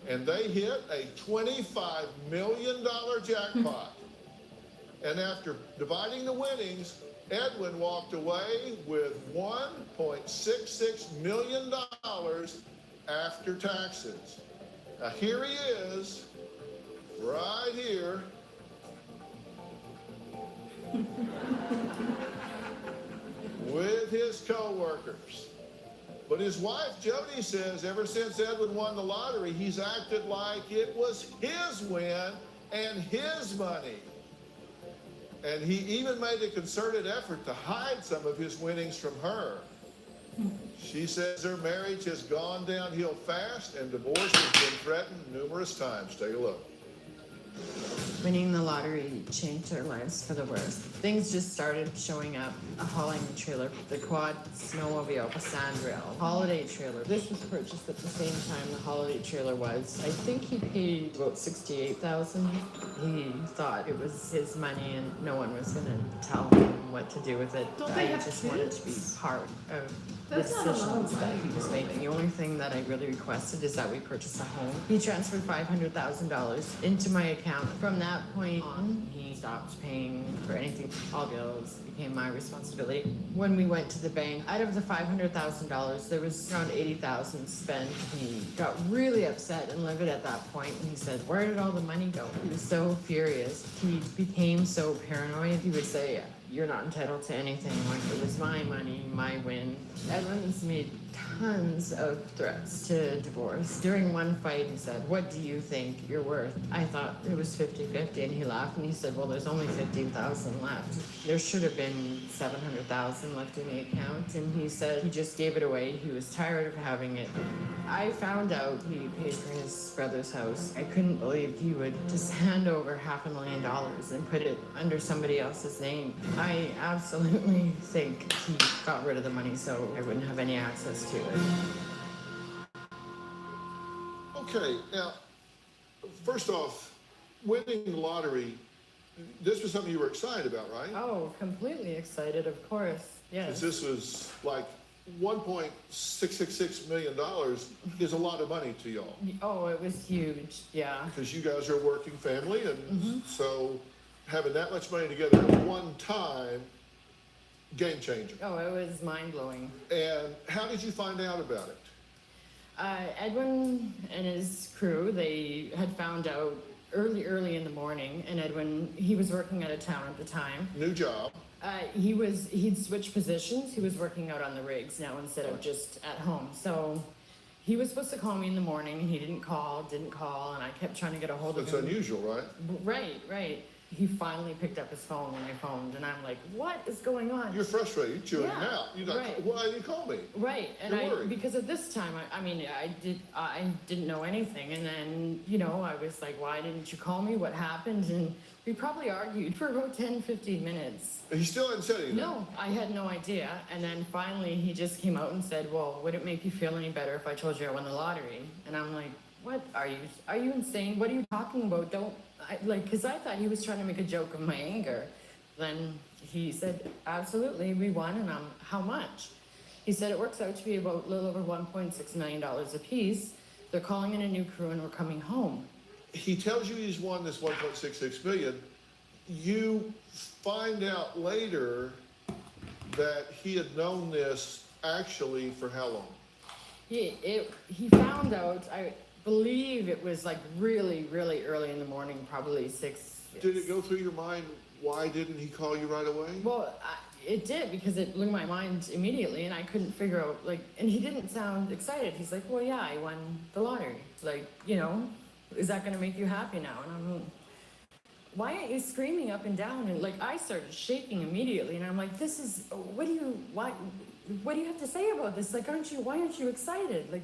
and they hit a $25 million jackpot. And after dividing the winnings, Edwin walked away with $1.66 million after taxes. Now here he is, right here. With his co-workers. But his wife, Jody, says ever since Edwin won the lottery, he's acted like it was his win and his money. And he even made a concerted effort to hide some of his winnings from her. She says their marriage has gone downhill fast and divorce has been threatened numerous times. Take a look. Winning the lottery changed our lives for the worst. Things just started showing up. A hauling trailer, the quad, snowmobile, a sand rail, holiday trailer. This was purchased at the same time the holiday trailer was. I think he paid about $68,000. He thought it was his money and no one was gonna tell him what to do with it. Don't they I have just wanted to be kids? part of the That's not a lot decisions of that money. he was making. The only thing that I really requested is that we purchase a home. He transferred $500,000 into my account. From that point on, he stopped paying for anything. All bills became my responsibility. When we went to the bank, out of the $500,000, there was around $80,000 spent. He got really upset and livid at that point, and he said, "Where did all the money go?" He was so furious. He became so paranoid. He would say, "You're not entitled to anything. Like, it was my money, my win." Edwin's made tons of threats to divorce. During one fight, he said, "What do you think you're worth?" I thought it was 50-50, and he laughed and he said, "Well, there's only 15,000 left. There should have been 700,000 left in the account." And he said he just gave it away. He was tired of having it. I found out he paid for his brother's house. I couldn't believe he would just hand over $500,000 and put it under somebody else's name. I absolutely think he got rid of the money so I wouldn't have any access to it. Okay, now, first off, winning the lottery, this was something you were excited about, right? Oh, completely excited, of course. Because Yes. this was like $1.666 million is a lot of money to y'all. Oh, it was huge. Yeah. Because you guys are a working family, and so having that much money together at one time, game changer. Oh, it was mind blowing. And how did you find out about it? Edwin and his crew, they had found out early in the morning, and Edwin, he was working out of town at the time. New job. He'd switched positions. He was working out on the rigs now instead of just at home. So he was supposed to call me in the morning. He didn't call, and I kept trying to get a hold of It's him. unusual, right? Right. He finally picked up his phone when I phoned, and I'm like, "What is going on?" You're frustrated. You're chewing him Yeah, out. You're like, right. why didn't you call me? Right, and You're worried. because at this time, I didn't know anything, and then, I was like, "Why didn't you call me? What happened?" And we probably argued for about 10-15 minutes. He still hadn't said anything. No, I had no idea, and then finally he just came out and said, "Well, would it make you feel any better if I told you I won the lottery?" And I'm like, "What are you insane? What are you talking about? Because I thought he was trying to make a joke of my anger." Then he said, "Absolutely, we won," and "How much?" He said, "It works out to be about a little over $1.6 million a piece. They're calling in a new crew and we're coming home." He tells you he's won this 1.66 million. You find out later that he had known this actually for how long? He found out, I believe it was like really early in the morning, probably 6. Did it go through your mind, why didn't he call you right away? Well, it did, because it blew my mind immediately, and I couldn't figure out, and he didn't sound excited. He's like, "Well, yeah, I won the lottery. Is that gonna make you happy now?" And I'm like, "Why aren't you screaming up and down?" And I started shaking immediately, and I'm like, what do you have to say about this? Why aren't you excited?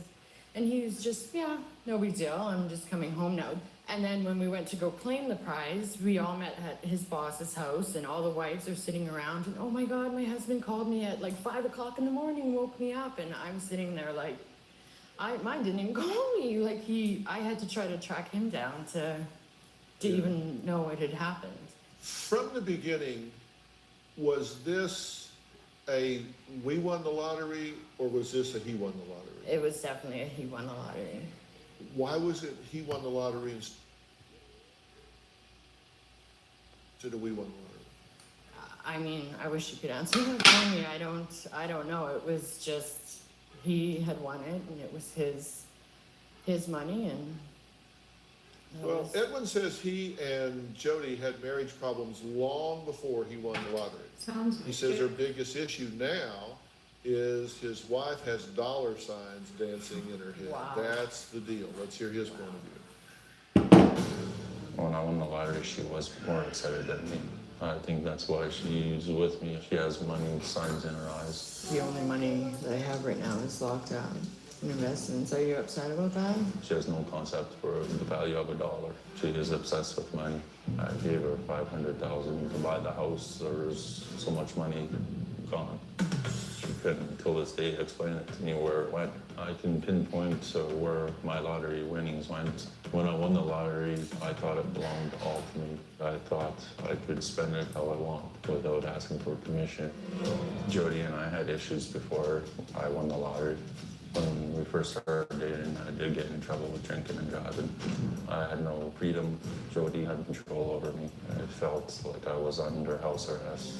And he was just, "Yeah, no big deal. I'm just coming home now." And then when we went to go claim the prize, we all met at his boss's house, and all the wives are sitting around, and, "Oh my God, my husband called me at 5 o'clock in the morning, woke me up," and I'm sitting there mine didn't even call me. I had to try to track him down to even know it had happened. From the beginning, was this a we won the lottery, or was this a he won the lottery? It was definitely a he won the lottery. Why was it he won the lottery instead of we won the lottery? I wish you could answer that for me. I don't know. It was just, he had won it, and it was his money, and Well, Edwin says he and Jody had marriage problems long before he won the lottery. Sounds He says their biggest issue now is his wife has dollar signs dancing in her head. Wow. That's the deal. Let's hear his point of view. When I won the lottery, she was more excited than me. I think that's why she's with me. She has money signs in her eyes. The only money that I have right now is locked up in investments. Are you upset about that? She has no concept for the value of a dollar. She is obsessed with money. I gave her $500,000 to buy the house. There's so much money gone. She couldn't, till this day, explain it to me where it went. I can pinpoint where my lottery winnings went. When I won the lottery, I thought it belonged all to me. I thought I could spend it how I want without asking for permission. Jody and I had issues before I won the lottery. When we first started dating, I did get in trouble with drinking and driving. I had no freedom. Jody had control over me. I felt like I was under house arrest.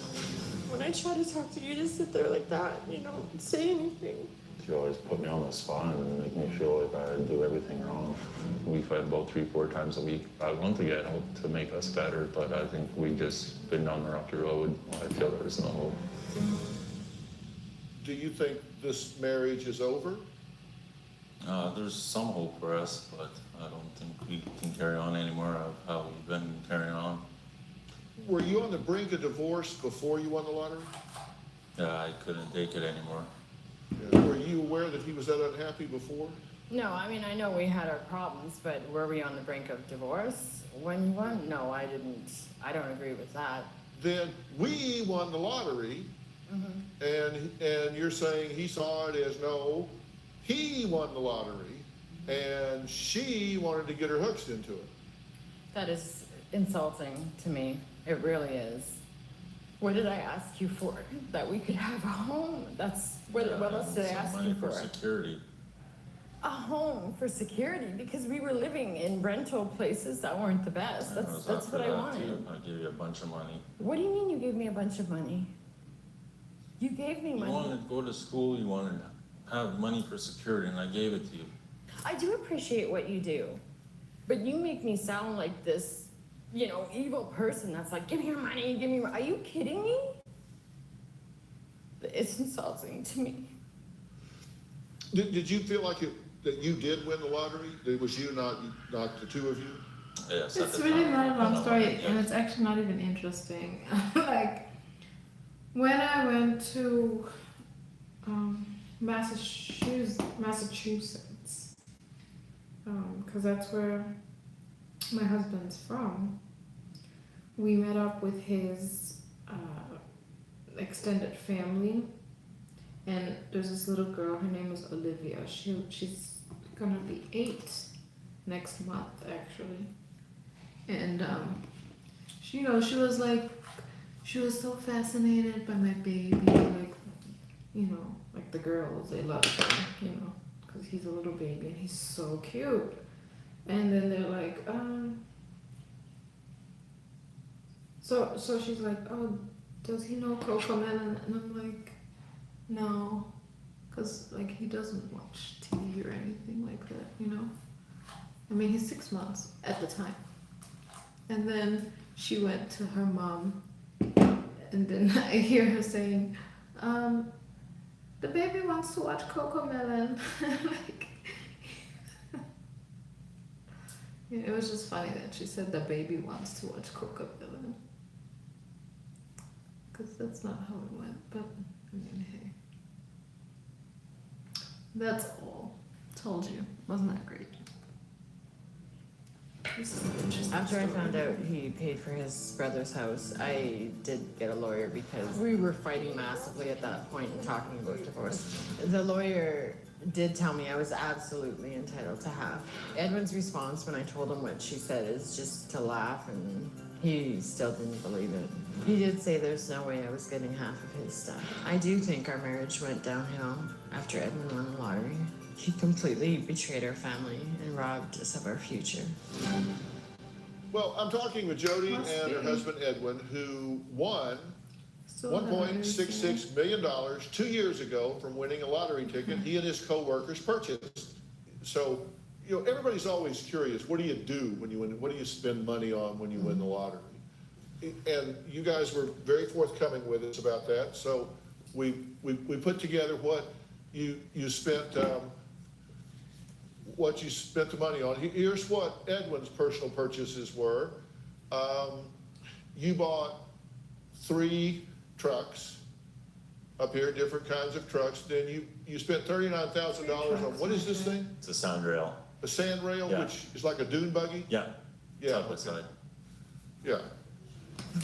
When I try to talk to you, you just sit there like that, you don't say anything. She always put me on the spot and make me feel like I do everything wrong. We fight about 3-4 times a week. I want to get help to make us better, but I think we just been down the rocky road. I feel there's no hope. Do you think this marriage is over? There's some hope for us, but I don't think we can carry on anymore of how we've been carrying on. Were you on the brink of divorce before you won the lottery? Yeah, I couldn't take it anymore. Were you aware that he was that unhappy before? No, I mean, I know we had our problems, but were we on the brink of divorce when you won? No, I didn't. I don't agree with that. Then we won the lottery, and you're saying he saw it as no, he won the lottery, and she wanted to get her hooks into it. That is insulting to me. It really is. What did I ask you for? That we could have a home. That's what else did I ask you for? Security. A home for security, because we were living in rental places that weren't the best. That's what I wanted. I gave you a bunch of money. What do you mean you gave me a bunch of money? You gave me You money. wanted to go to school, you wanted to have money for security, and I gave it to you. I do appreciate what you do, but you make me sound like this, evil person that's like, give me your money, give me your... Are you kidding me? It's insulting to me. Did you feel like that you did win the lottery? It was you, not the two of you? Yes. It's really not a long story, and it's actually not even interesting. Like, when I went to Massachusetts, because that's where my husband's from, we met up with his extended family, and there's this little girl, her name is Olivia. She's gonna be 8 next month, actually. And she was so fascinated by my baby, like the girls, they love him, because he's a little baby and he's so cute. And then they're like, so she's like, oh, does he know CoComelon? And I'm like, no, because he doesn't watch TV or anything like that, I mean, he's 6 months at the time. And then she went to her mom, and then I hear her saying, the baby wants to watch CoComelon. It was just funny that she said the baby wants to watch CoComelon. Because that's not how it went, but I mean, hey. That's all. Told you. Wasn't that great? This is an interesting After I story. found out he paid for his brother's house, I did get a lawyer because we were fighting massively at that point and talking about divorce. The lawyer did tell me I was absolutely entitled to half. Edwin's response when I told him what she said is just to laugh, and he still didn't believe it. He did say there's no way I was getting half of his stuff. I do think our marriage went downhill after Edwin won the lottery. He completely betrayed our family and robbed us of our future. Well, I'm talking with Jody and her husband Edwin, who won $1.66 million 2 years ago from winning a lottery ticket he and his co-workers purchased. So, everybody's always curious, what do you do when you win? What do you spend money on when you win the lottery? And you guys were very forthcoming with us about that. So we put together what you spent the money on. Here's what Edwin's personal purchases were. You bought 3 trucks up here, different kinds of trucks. Then you spent $39,000 on, what is this thing? It's a sound rail. A sand rail, Yeah. which is like a dune buggy? Yeah. Yeah, Side by okay. side. Yeah.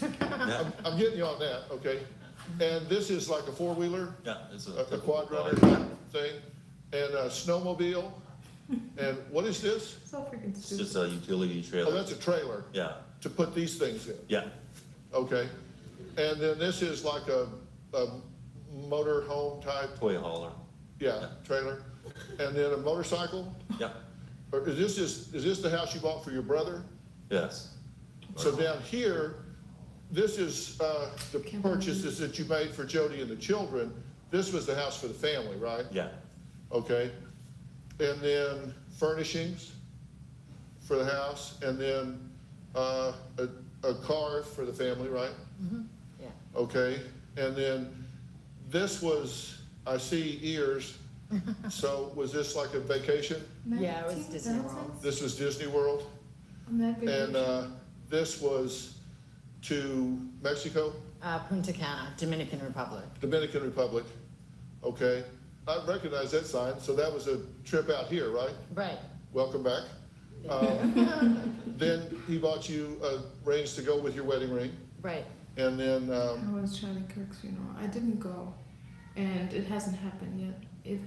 Yeah. I'm getting you on that, okay? And this is like a 4-wheeler, Yeah, it's a quad runner thing, and a snowmobile. And what is this? So freaking It's stupid. just a utility Oh, trailer. that's a trailer Yeah, to put these things in, yeah, okay? And then this is like a motor home type, toy hauler. yeah, trailer. And then a motorcycle? Yeah, Or is this the house you bought for your brother? yes. So down here, this is, the purchases that you made for Jody and the children. This was the house for the family, right? Yeah, Okay. And then furnishings for the house, and then, a car for the family, right? Yeah. Okay, and then this was, I see ears, so was this like a vacation? Yeah, it was Disney World. This was Disney World? And, this was to Mexico, Punta Cana, Dominican Republic. Dominican Republic, okay? I recognize that sign, so that was a trip out here, right? Right. Welcome back. Then he bought you, rings to go with your wedding ring, Right. and then, I was Charlie Kirk's funeral. I didn't go, and it hasn't happened yet.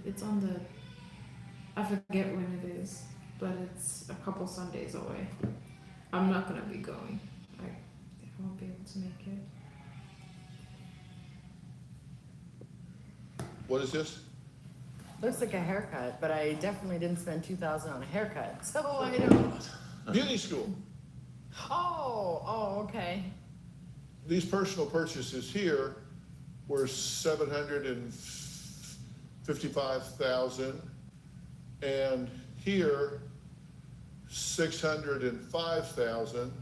It's on the, I forget when it is, but it's a couple Sundays away. I'm not gonna be going. I won't be able to make it. what is this? Looks like a haircut, but I definitely didn't spend 2,000 on a haircut, so I don't. Beauty school. Oh, okay. These personal purchases here were 755,000, and here 605,000,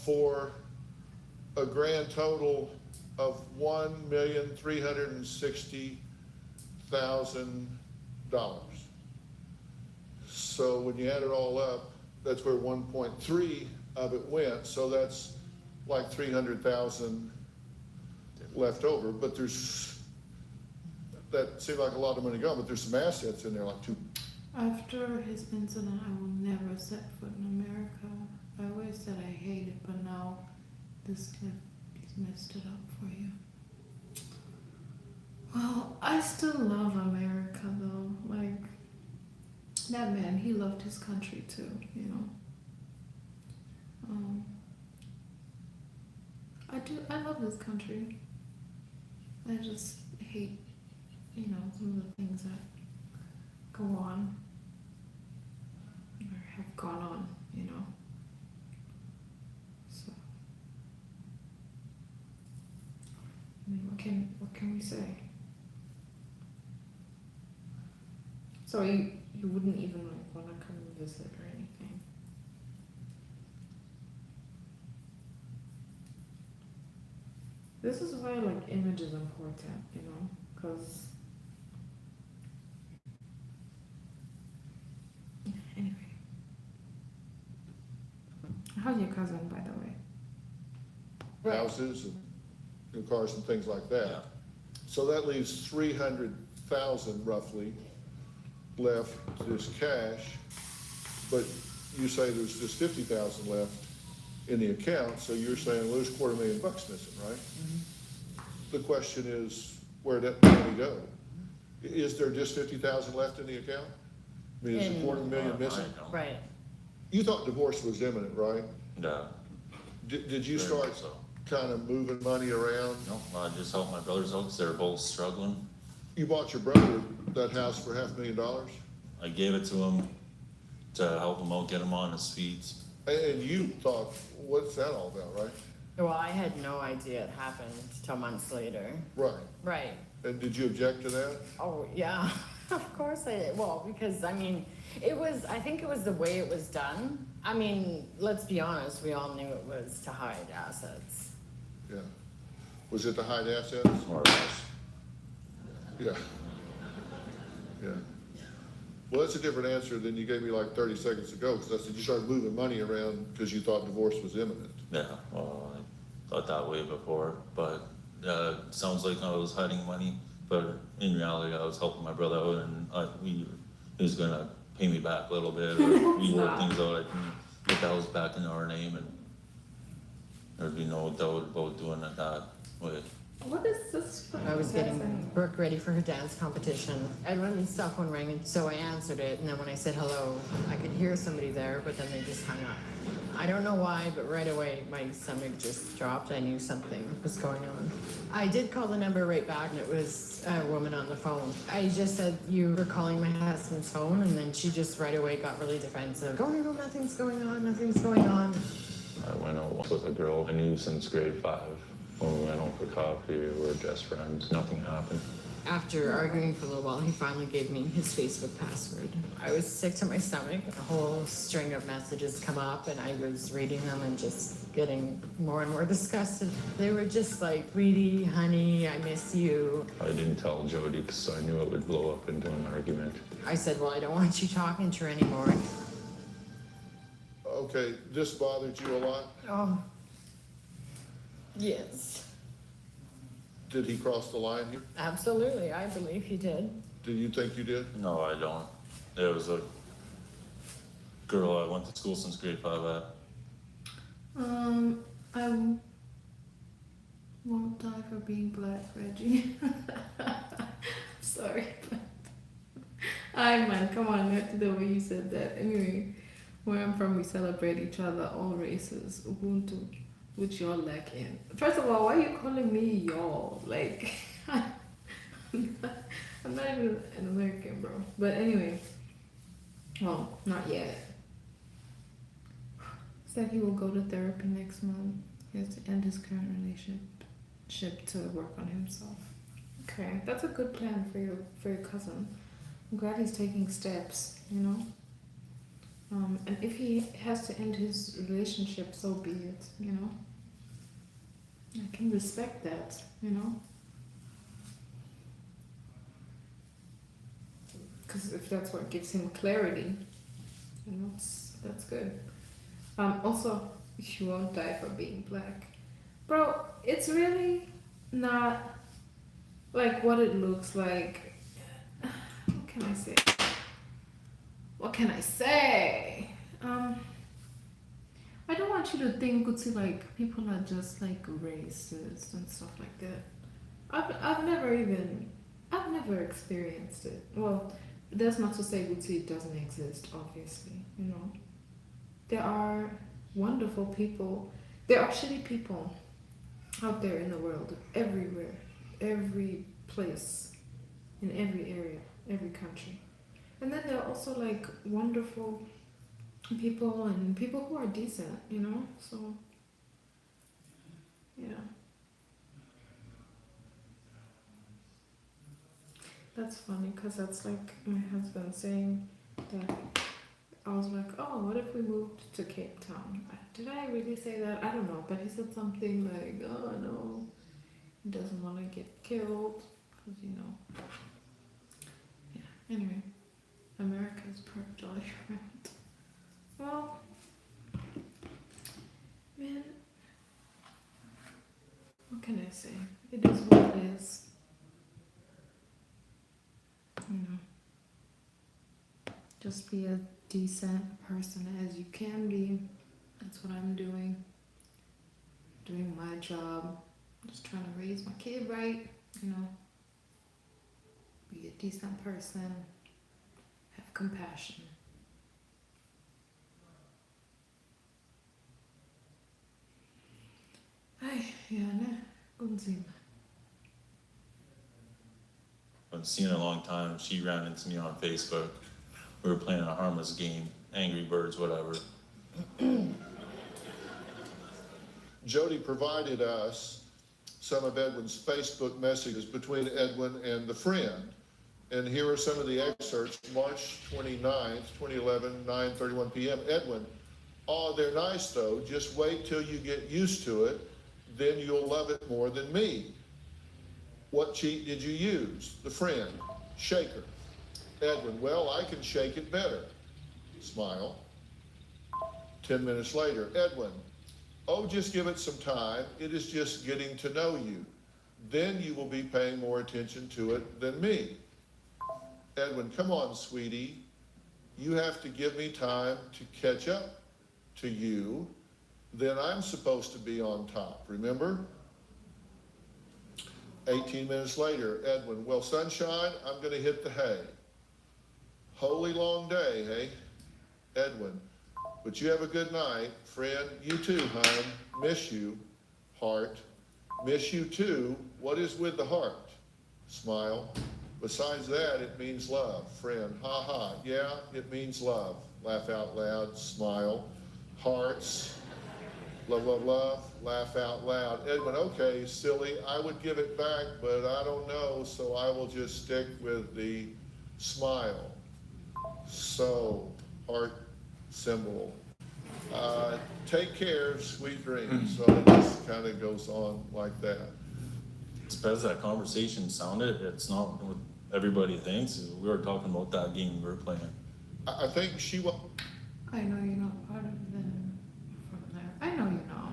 for a grand total of $1,360,000. So when you add it all up, that's where 1.3 of it went, so that's like 300,000 left over, but that seemed like a lot of money gone, but there's some assets in there, like After his incident, I will never set foot in America. I always said I hate it, but now this clip has messed it up for you. Well, I still love America though. Like, that man, he loved his country too, you know. I love this country. I just hate, you know, some of the things that go on or have gone on, you know. So, I mean, what can we say? So you wouldn't even like want to come and visit or anything? This is why like image is important, you know, because anyway. How's your cousin, by the way? houses and new cars and things like that. So that leaves 300,000 roughly left as cash, but you say there's just 50,000 left in the account, so you're saying well, there's $250,000 missing, right? The question is, where'd that money go? Is there just 50,000 left in the account? I mean, is a $250,000 missing? Right. You thought divorce was imminent, right? No. Did you Very start much so. kind of moving money around? No, I just helped my brothers out because they were both struggling. You bought your brother that house for $500,000? I gave it to him to help him out, get him on his feet. And you thought, what's that all about, right? Well, I had no idea it happened till months later. Right. Right. And did you object to that? Oh, yeah, of course I did. Well, because, I mean, I think it was the way it was done. I mean, let's be honest, we all knew it was to hide assets. Yeah. Was it to hide assets? More or less. Yeah. Yeah. Well, that's a different answer than you gave me like 30 seconds ago, because I said you started moving money around because you thought divorce was imminent. Yeah, well, thought that way before, but it sounds like I was hiding money, but in reality, I was helping my brother out, and he was gonna pay me back a little bit, or we work things out, I can get the house back in our name, and there'd be no doubt about doing it that way. What is this? I was getting Brooke ready for her dance competition. Edwin's cell phone rang, and so I answered it, and then when I said hello, I could hear somebody there, but then they just hung up. I don't know why, but right away, my stomach just dropped. I knew something was going on. I did call the number right back, and it was a woman on the phone. I just said, you were calling my husband's phone, and then she just right away got really defensive. Oh, no, nothing's going on, nothing's going on. I went out with a girl I knew since grade 5. When we went out for coffee, we were just friends. Nothing happened. After arguing for a little while, he finally gave me his Facebook password. I was sick to my stomach. A whole string of messages come up, and I was reading them and just getting more and more disgusted. They were just like, sweetie, honey, I miss you. I didn't tell Jody because I knew it would blow up into an argument. I said, well, I don't want you talking to her anymore. Okay, this bothered you a lot? Oh, yes. Did he cross the line here? Absolutely, I believe he did. Do you think you did? No, I don't. There was a girl I went to school since grade 5 at. I won't die for being black, Reggie. Sorry, but I man, come on, I have to do the way you said that. Anyway, where I'm from, we celebrate each other, all races. Ubuntu, which y'all lack in. First of all, why are you calling me y'all? Like, I'm not even an American, bro. But anyway, well, not yet. Said he will go to therapy next month. He has to end his current relationship to work on himself. Okay, that's a good plan for your cousin. I'm glad he's taking steps, you know. And if he has to end his relationship, so be it, you know. I can respect that, you know. Because if that's what gives him clarity, you know, that's good. Also, you won't die for being black. Bro, it's really not like what it looks like. What can I say? What can I say? I don't want you to think, Gucci, like people are just like racist and stuff like that. I've never experienced it. Well, that's not to say Gucci doesn't exist, obviously, you know. There are wonderful people. There are shitty people out there in the world, everywhere, every place, in every area, every country. And then there are also like wonderful people and people who are decent, you know? So, yeah. That's funny because that's like my husband saying that. I was like, oh, what if we moved to Cape Town? Did I really say that? I don't know, but he said something like, oh no, he doesn't want to get killed, because, you know. Yeah, anyway, America is perfect all year round. Well, man, what can I say? It is what it is. You know, just be a decent person as you can be. That's what I'm doing. Doing my job. Just trying to raise my kid right, you know. Be a decent person. Have compassion. Ay, yeah, kunzima. I've seen her a long time. She ran into me on Facebook. We were playing a harmless game, Angry Birds, whatever. Jody provided us some of Edwin's Facebook messages between Edwin and the friend. And here are some of the excerpts. March 29th, 2011, 9:31 p.m. Edwin, oh, they're nice though. Just wait till you get used to it. Then you'll love it more than me. What cheat did you use? The friend, shaker. Edwin, well, I can shake it better. Smile. 10 minutes later, Edwin, Oh, just give it some time. It is just getting to know you. Then you will be paying more attention to it than me. Edwin, come on, sweetie. You have to give me time to catch up to you. Then I'm supposed to be on top, remember? 18 minutes later, Edwin, well, sunshine, I'm gonna hit the hay. Holy long day, hey? Edwin, but you have a good night. Friend, you too, hon. Miss you, heart. Miss you too. What is with the heart? Smile. Besides that, it means love. Friend, ha ha. Yeah, it means love. Laugh out loud, smile. Hearts. Love, love, love. Laugh out loud. Edwin, okay, silly. I would give it back, but I don't know, so I will just stick with the smile. So, heart symbol. Take care, sweet dreams. So it just kind of goes on like that. As bad as that conversation sounded, it's not what everybody thinks. We were talking about that game we were playing. I think she was. I know you're not part of the, from there. I know you're not.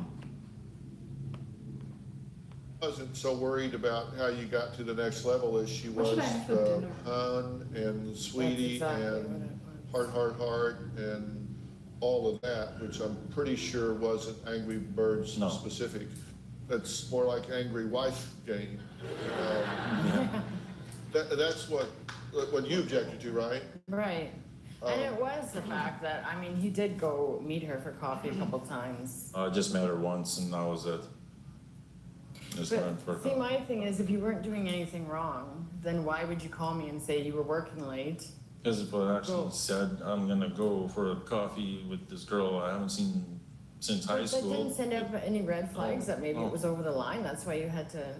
Wasn't so worried about how you got to the next level as she What was should I have for dinner? hun and sweetie That's exactly and what it was. heart and all of that, which I'm pretty sure wasn't Angry Birds No. specific. That's more like Angry Wife game. That's what you objected to, right? Right. And it was the fact that, I mean, he did go meet her for coffee a couple times. I just met her once and that was it. Just went for But see, my thing is, if you weren't doing anything wrong, then why would you call me and say you were working late? Because if I actually Go. said, I'm gonna go for a coffee with this girl I haven't seen since high That didn't school. send up any red flags that maybe Oh. it was over the line, that's why you had to.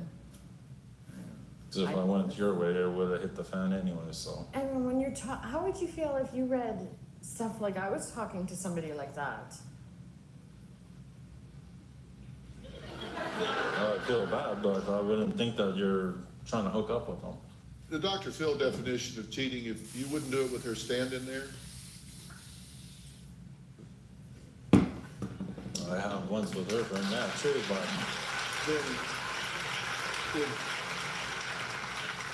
Because if I went your way, it would have hit the fan anyway, so. And when you're how would you feel if you read stuff like I was talking to somebody like that? I feel bad, but I wouldn't think that you're trying to hook up with them. The Dr. Phil definition of cheating, if you wouldn't do it with her standing there, I have once with her friend, yeah, true, but then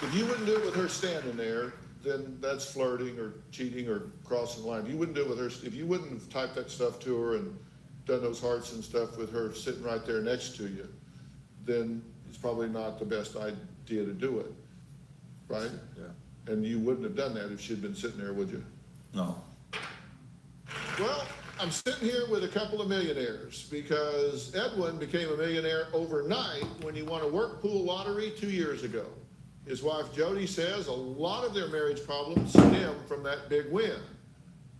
if you wouldn't do it with her standing there, then that's flirting or cheating or crossing the line. If you wouldn't do it with her, if you wouldn't have typed that stuff to her and done those hearts and stuff with her sitting right there next to you, then it's probably not the best idea to do it, right? yeah, And you wouldn't have done that if she'd been sitting there, would you? no. Well, I'm sitting here with a couple of millionaires because Edwin became a millionaire overnight when he won a work pool lottery 2 years ago. His wife Jody says a lot of their marriage problems stem from that big win.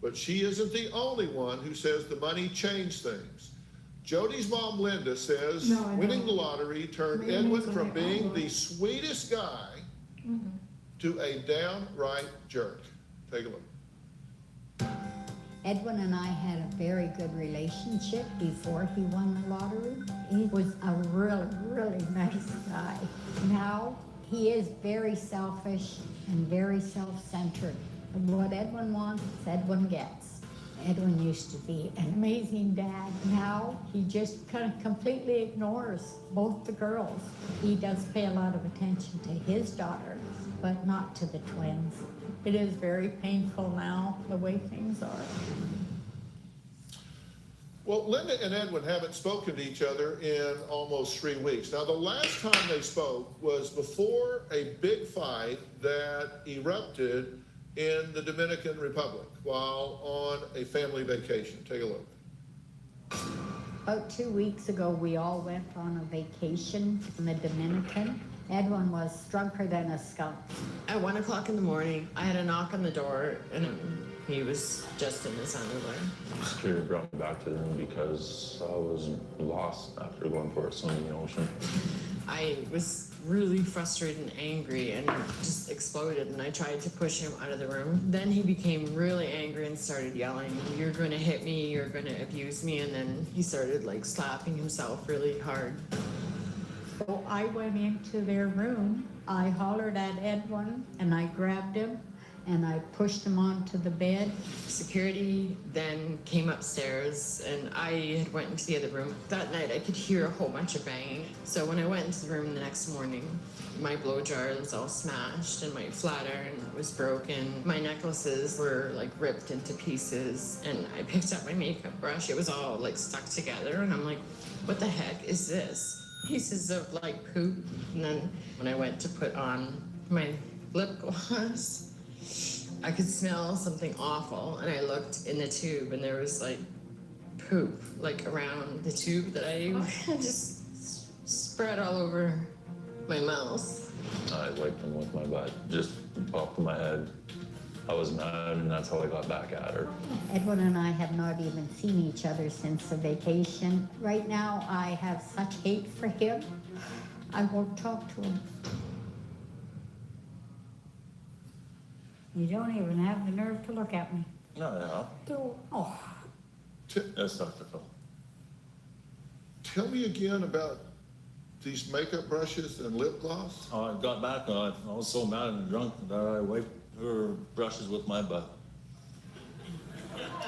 But she isn't the only one who says the money changed things. Jody's mom Linda says No, I winning don't. the lottery turned Maybe Edwin it's from my being own. the sweetest guy to a downright jerk. Take a look. Edwin and I had a very good relationship before he won the lottery. He was a really, really nice guy. Now, he is very selfish and very self-centered. What Edwin wants, Edwin gets. Edwin used to be an amazing dad. Now, he just kind of completely ignores both the girls. He does pay a lot of attention to his daughter, but not to the twins. It is very painful now, the way things are. Well, Linda and Edwin haven't spoken to each other in almost 3 weeks. Now, the last time they spoke was before a big fight that erupted in the Dominican Republic while on a family vacation. Take a look. About 2 weeks ago, we all went on a vacation in the Dominican. Edwin was drunker than a skunk. At 1 o'clock in the morning, I had a knock on the door and he was just in his underwear. Security brought me back to them because I was lost after going for a swim in the ocean. I was really frustrated and angry and just exploded and I tried to push him out of the room. Then he became really angry and started yelling, "You're gonna hit me, you're gonna abuse me," and then he started like slapping himself really hard. So I went into their room, I hollered at Edwin, and I grabbed him, and I pushed him onto the bed. Security then came upstairs and I had went into the other room. That night I could hear a whole bunch of banging. So when I went into the room the next morning, my blow jar was all smashed and my flat iron was broken. My necklaces were like ripped into pieces and I picked up my makeup brush. It was all like stuck together and I'm like, what the heck is this? Pieces of like poop. And then when I went to put on my lip gloss, I could smell something awful, and I looked in the tube, and there was like poop, like around the tube that I just spread all over my mouth. I wiped them with my butt, just popped in my head. I was mad, and that's how I got back at her. Edwin and I have not even seen each other since the vacation. Right now, I have such hate for him. I won't talk to him. You don't even have the nerve to look at me. No, Oh, Yes, Dr. Phil. Tell me again about these makeup brushes and lip gloss. I got back, I was so mad and drunk that I wiped her brushes with my butt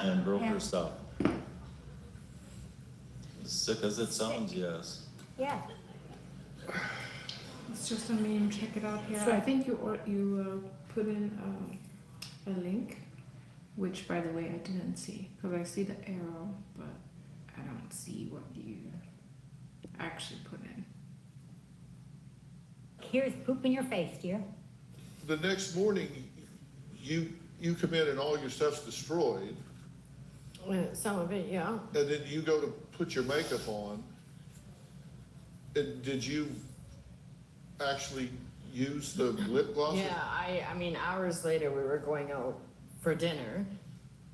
and broke her stuff. As sick as it sounds, yes. yeah. It's just a meme, check it out here. Sure. I think you put in a link, which by the way I didn't see, because I see the arrow, but I don't see what you actually put in. Here's poop in your face, dear. The next morning, you come in and all your stuff's destroyed, Some of it, yeah. and then you go to put your makeup on. And did you actually use the lip gloss? Yeah, I mean, hours later, we were going out for dinner.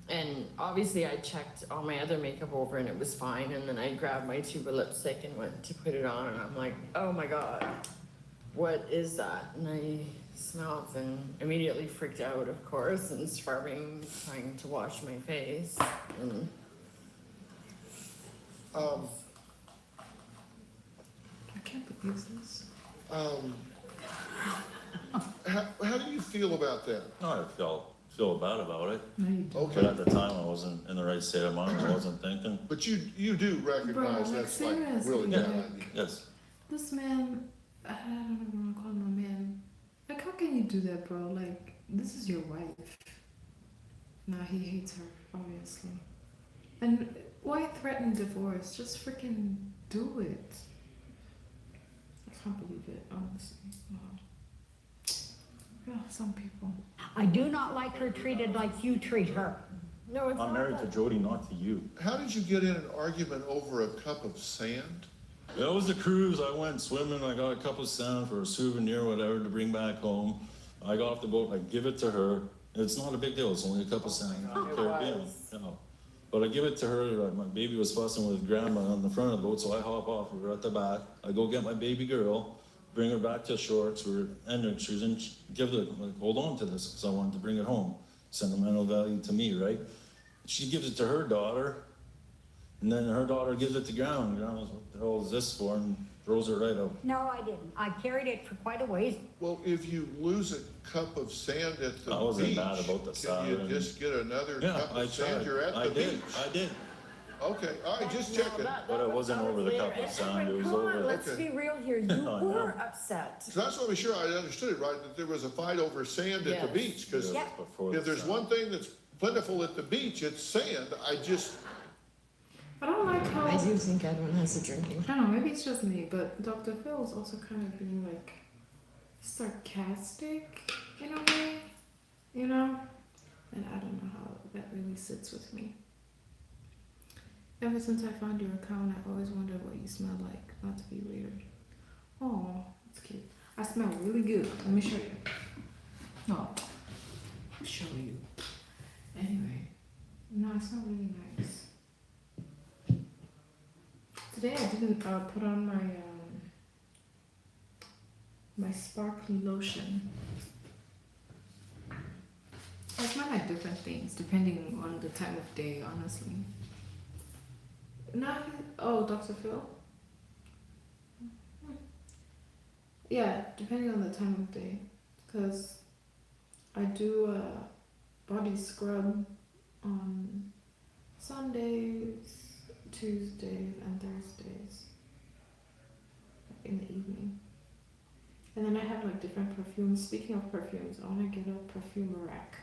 And obviously I checked all my other makeup over and it was fine. And then I grabbed my tube of lipstick and went to put it on and I'm like, oh my God, what is that? And I smelled and immediately freaked out, of course, and starving, trying to wash my face. And I can't believe this. How do you feel about that? I feel bad about it, No, you don't. but at the time I wasn't in the right state of mind, I wasn't thinking. But you do recognize Bro, like, that's like seriously, really Yeah. bad. Yes, This man, I don't even want to call him a man. Like, how can you do that, bro? Like, this is your wife. Nah, he hates her, obviously. And why threaten divorce? Just freaking do it. I can't believe it, honestly. Wow. Yeah, some people. I do not like her treated like you treat her. no, it's I'm not married to that. Jody, not to you. How did you get in an argument over a cup of sand? That was the cruise. I went swimming. I got a cup of sand for a souvenir, whatever, to bring back home. I got off the boat. I give it to her. It's not a big deal. It's only a cup of sand. Caribbean, you know. But I give it to her. My baby was fussing with grandma on the front of the boat, so I hop off. We're at the back. I go get my baby girl, bring her back to shorts. We're ending. She's in. Give the like, hold on to this because I wanted to bring it home. Sentimental value to me, right? She gives it to her daughter. And then her daughter gives it to Grandma. Grandma's, what the hell is this for? And throws it right out. No, I didn't. I carried it for quite a ways. Well, if you lose a cup of sand at the I wasn't beach, mad about the can sand. you just get another Yeah, cup I of sand? tried. You're at I the did. beach. I did. Okay, all right, just checking. But it wasn't over the cup of sand. It was Come on, over. let's Okay. be real here. You I know. were upset. So that's what I'm sure I understood it right, that there was a fight over sand at the Yes. beach. Because It was before if the there's sand. one thing that's plentiful at the beach, it's sand. I don't like how. I do think Edwin has a drinking. I don't know, maybe it's just me, but Dr. Phil is also kind of being like sarcastic in a way, you know? And I don't know how that really sits with me. Ever since I found your account, I always wondered what you smell like, not to be weird. Oh, that's cute. I smell really good. Let me show you. Oh, I'll show you. Anyway, no, I smell really nice. Today I didn't put on my sparkly lotion. I smell like different things depending on the time of day, honestly. Not Dr. Phil. Yeah, depending on the time of day, because I do a body scrub on Sundays, Tuesdays, and Thursdays in the evening. And then I have like different perfumes. Speaking of perfumes, I want to get a perfume rack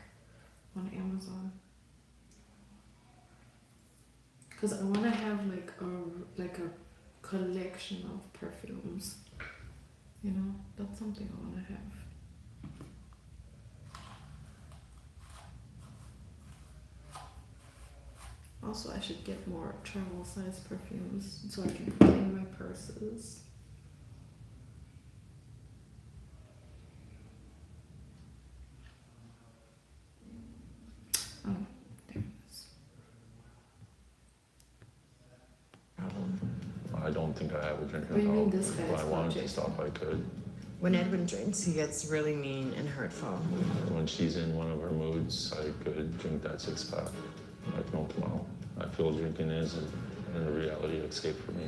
on Amazon. Cause I want to have like a collection of perfumes. You know, that's something I want to have. Also, I should get more travel size perfumes so I can put in my purses. Oh, there it is. I don't think I have a drinking What do you mean problem. this guy If I is wanted to logic? stop, I could. When Edwin drinks, he gets really mean and hurtful. When she's in one of her moods, I could drink that 6-pack. Like no tomorrow. I feel drinking is a reality escape for me.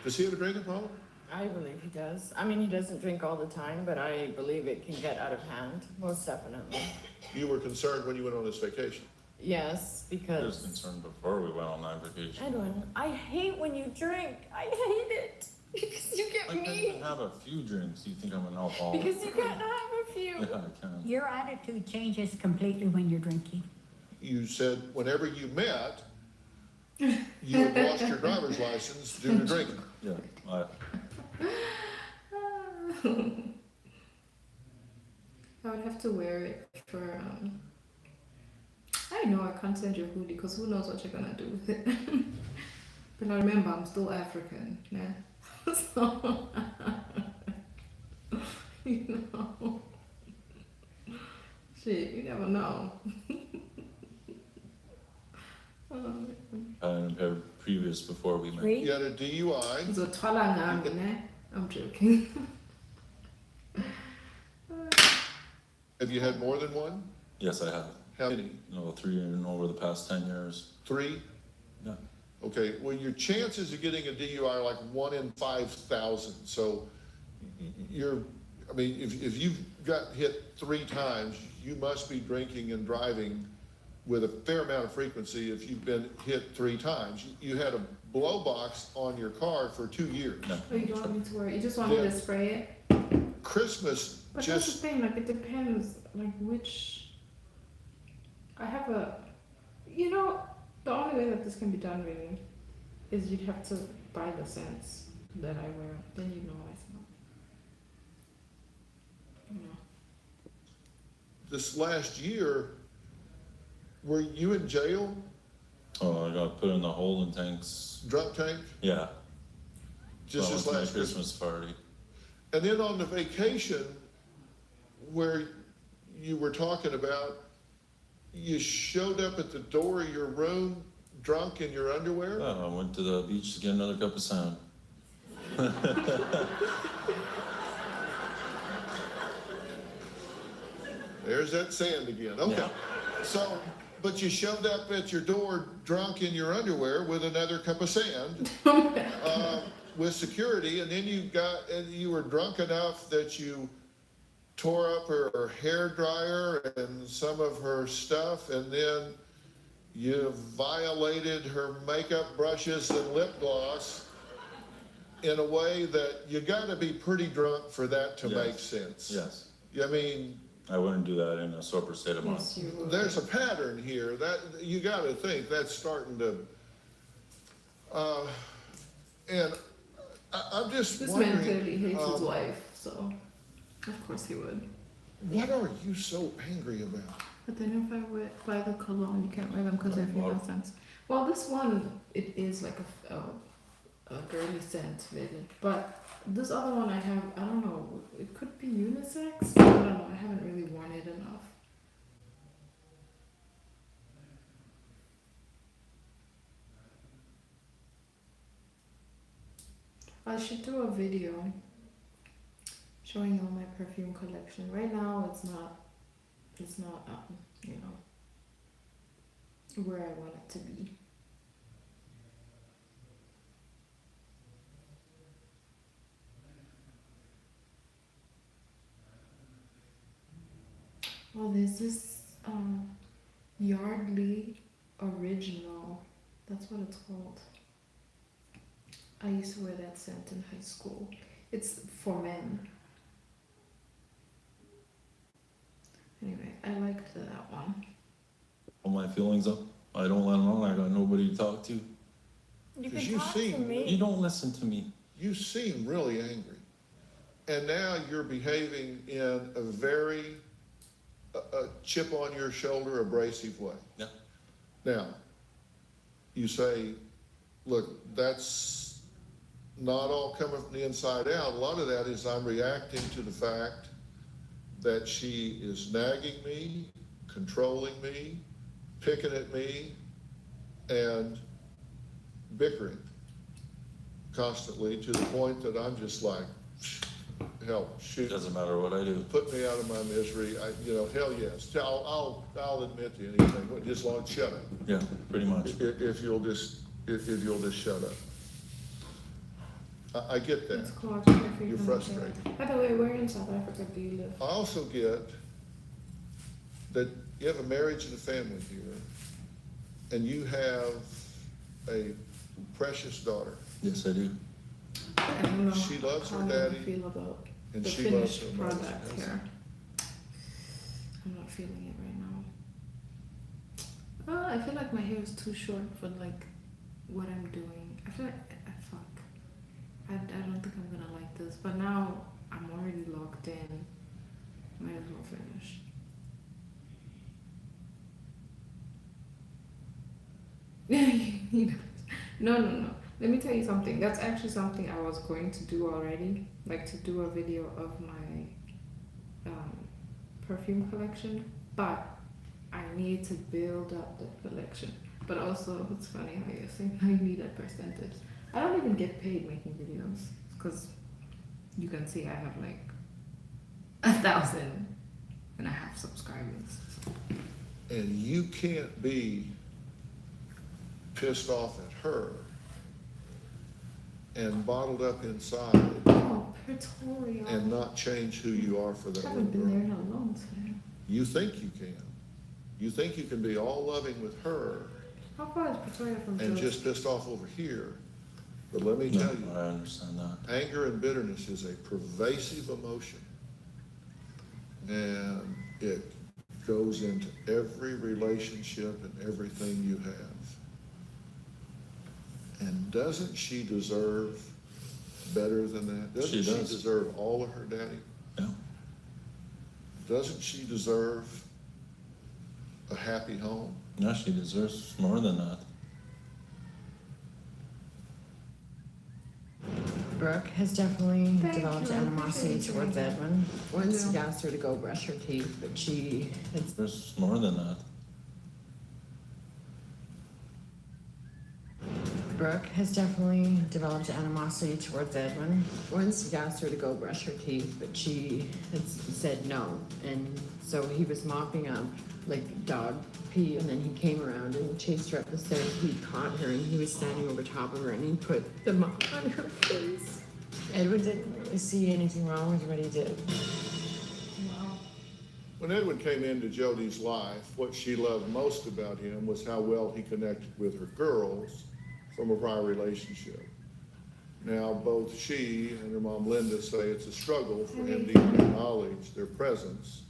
Does he have a drinking problem? I believe he does. I mean, he doesn't drink all the time, but I believe it can get out of hand, most definitely. You were concerned when you went on this vacation. Yes, I was because concerned before we went on that vacation. Edwin, I hate when you drink. I hate it because you get I can't mean. even have a few drinks. You think I'm an alcoholic? Because you can't have a few. Yeah, I can. Your attitude changes completely when you're drinking. You said whenever you met, you had lost your driver's license due to drinking. Yeah, I I would have to wear it for. I know I can't send you a hoodie because who knows what you're gonna do with it. But I remember I'm still African, yeah. So, you know, shit, you never know. had an impaired previous before we met. You had a DUI. So twala ngami, ne? I'm joking. Have you had more than one? Yes, I have. How many? No, 3 in over the past 10 years. 3? Yeah. Okay, well, your chances of getting a DUI are like 1 in 5,000. So you're, I mean, if you've got hit 3 times, you must be drinking and driving with a fair amount of frequency if you've been hit 3 times. You had a blow box on your car for 2 years. No. Oh, you don't want me to wear it? You just want me Yeah. to spray it? Christmas But that's the just, thing, like it depends, like which. I have a, you know, the only way that this can be done really is you'd have to buy the scents that I wear. Then you know I smell. You know. this last year, were you in jail, Oh, I got put in the holding tanks. drunk tank? Yeah. Just Well, this it's my last Christmas? Christmas party. And then on the vacation where you were talking about, you showed up at the door of your room drunk in your underwear? Oh, I went to the beach to get another cup of sand. There's that sand again. Okay. Yeah. So, but you showed up at your door drunk in your underwear with another cup of sand with security, and then you were drunk enough that you tore up her hair dryer and some of her stuff, and then you violated her makeup brushes and lip gloss in a way that you got to be pretty drunk for that to Yes. make sense. Yes. I mean, I wouldn't do that in a sober state of mind. Yes, you would. there's a pattern here that you got to think that's starting to. And I'm just This wondering. man clearly hates his um, wife, so of course he would. What are you so angry about? But then if I buy the cologne, you can't wear them because they're female scents. Well, this one, it is like a girly scent, really. But this other one I have, I don't know, it could be unisex. I don't know, I haven't really worn it enough. I should do a video showing all my perfume collection. Right now, it's not you know, where I want it to be. Oh, there's this Yardley Original. That's what it's called. I used to wear that scent in high school. It's for men. Anyway, I liked that one. All my feelings up, I don't let them know, I got nobody to talk to. You Because can you talk to seem- me. You don't listen to me. You seem really angry. And now you're behaving in a very a chip on your shoulder, abrasive way. Yeah. Now, you say, look, that's not all coming from the inside out. A lot of that is I'm reacting to the fact that she is nagging me, controlling me, picking at me, and bickering constantly to the point that I'm just like, hell, shoot. Doesn't matter what I do. Put me out of my misery. Hell yes. I'll admit to anything. Just long shut up. Yeah, pretty much. If you'll just shut up. I get It's that. called Jeffrey You're from frustrated. Japan. By the way, where in South Africa do you live? I also get that you have a marriage and a family here, and you have a precious daughter, Yes, I do. I don't know She loves her how daddy, I feel about and the she loves finished her product mother. here. I'm not feeling it right now. I feel like my hair is too short for like what I'm doing. I feel like fuck. I don't think I'm gonna like this. But now I'm already locked in. Might as well finish. No. Let me tell you something. That's actually something I was going to do already. Like to do a video of my perfume collection. But I need to build up the collection. But also, it's funny how you're saying how you need a percentage. I don't even get paid making videos. Because you can see I have like 1,500 subscribers. And you can't be pissed off at her and bottled up inside Oh, Pretoria. and not change who you are for that I little haven't been there girl. in a long time. You think you can. You think you can be all loving with her How far is Pretoria from and Joe? just pissed off over here. But let me No, tell you, I understand that. anger and bitterness is a pervasive emotion. And it goes into every relationship and everything you have. And doesn't she deserve better than that? Doesn't She she does. deserve all of her daddy? Yeah. Doesn't she deserve a happy home? Yeah, she deserves more than that. Brooke has definitely Thank developed you, I animosity appreciate you. towards Edwin. Once Yeah. he asked her to go brush her teeth, but she had There's more than that. Brooke has definitely developed animosity towards Edwin. Once he asked her to go brush her teeth, but she had said no. And so he was mopping up like dog pee, and then he came around and chased her up the stairs. He caught her and he was standing over top of her and he put the mop on her face. Edwin didn't really see anything wrong with what he did. Wow. When Edwin came into Jody's life, what she loved most about him was how well he connected with her girls from a prior relationship. Now, both she and her mom Linda say it's a struggle for him to even acknowledge their presence.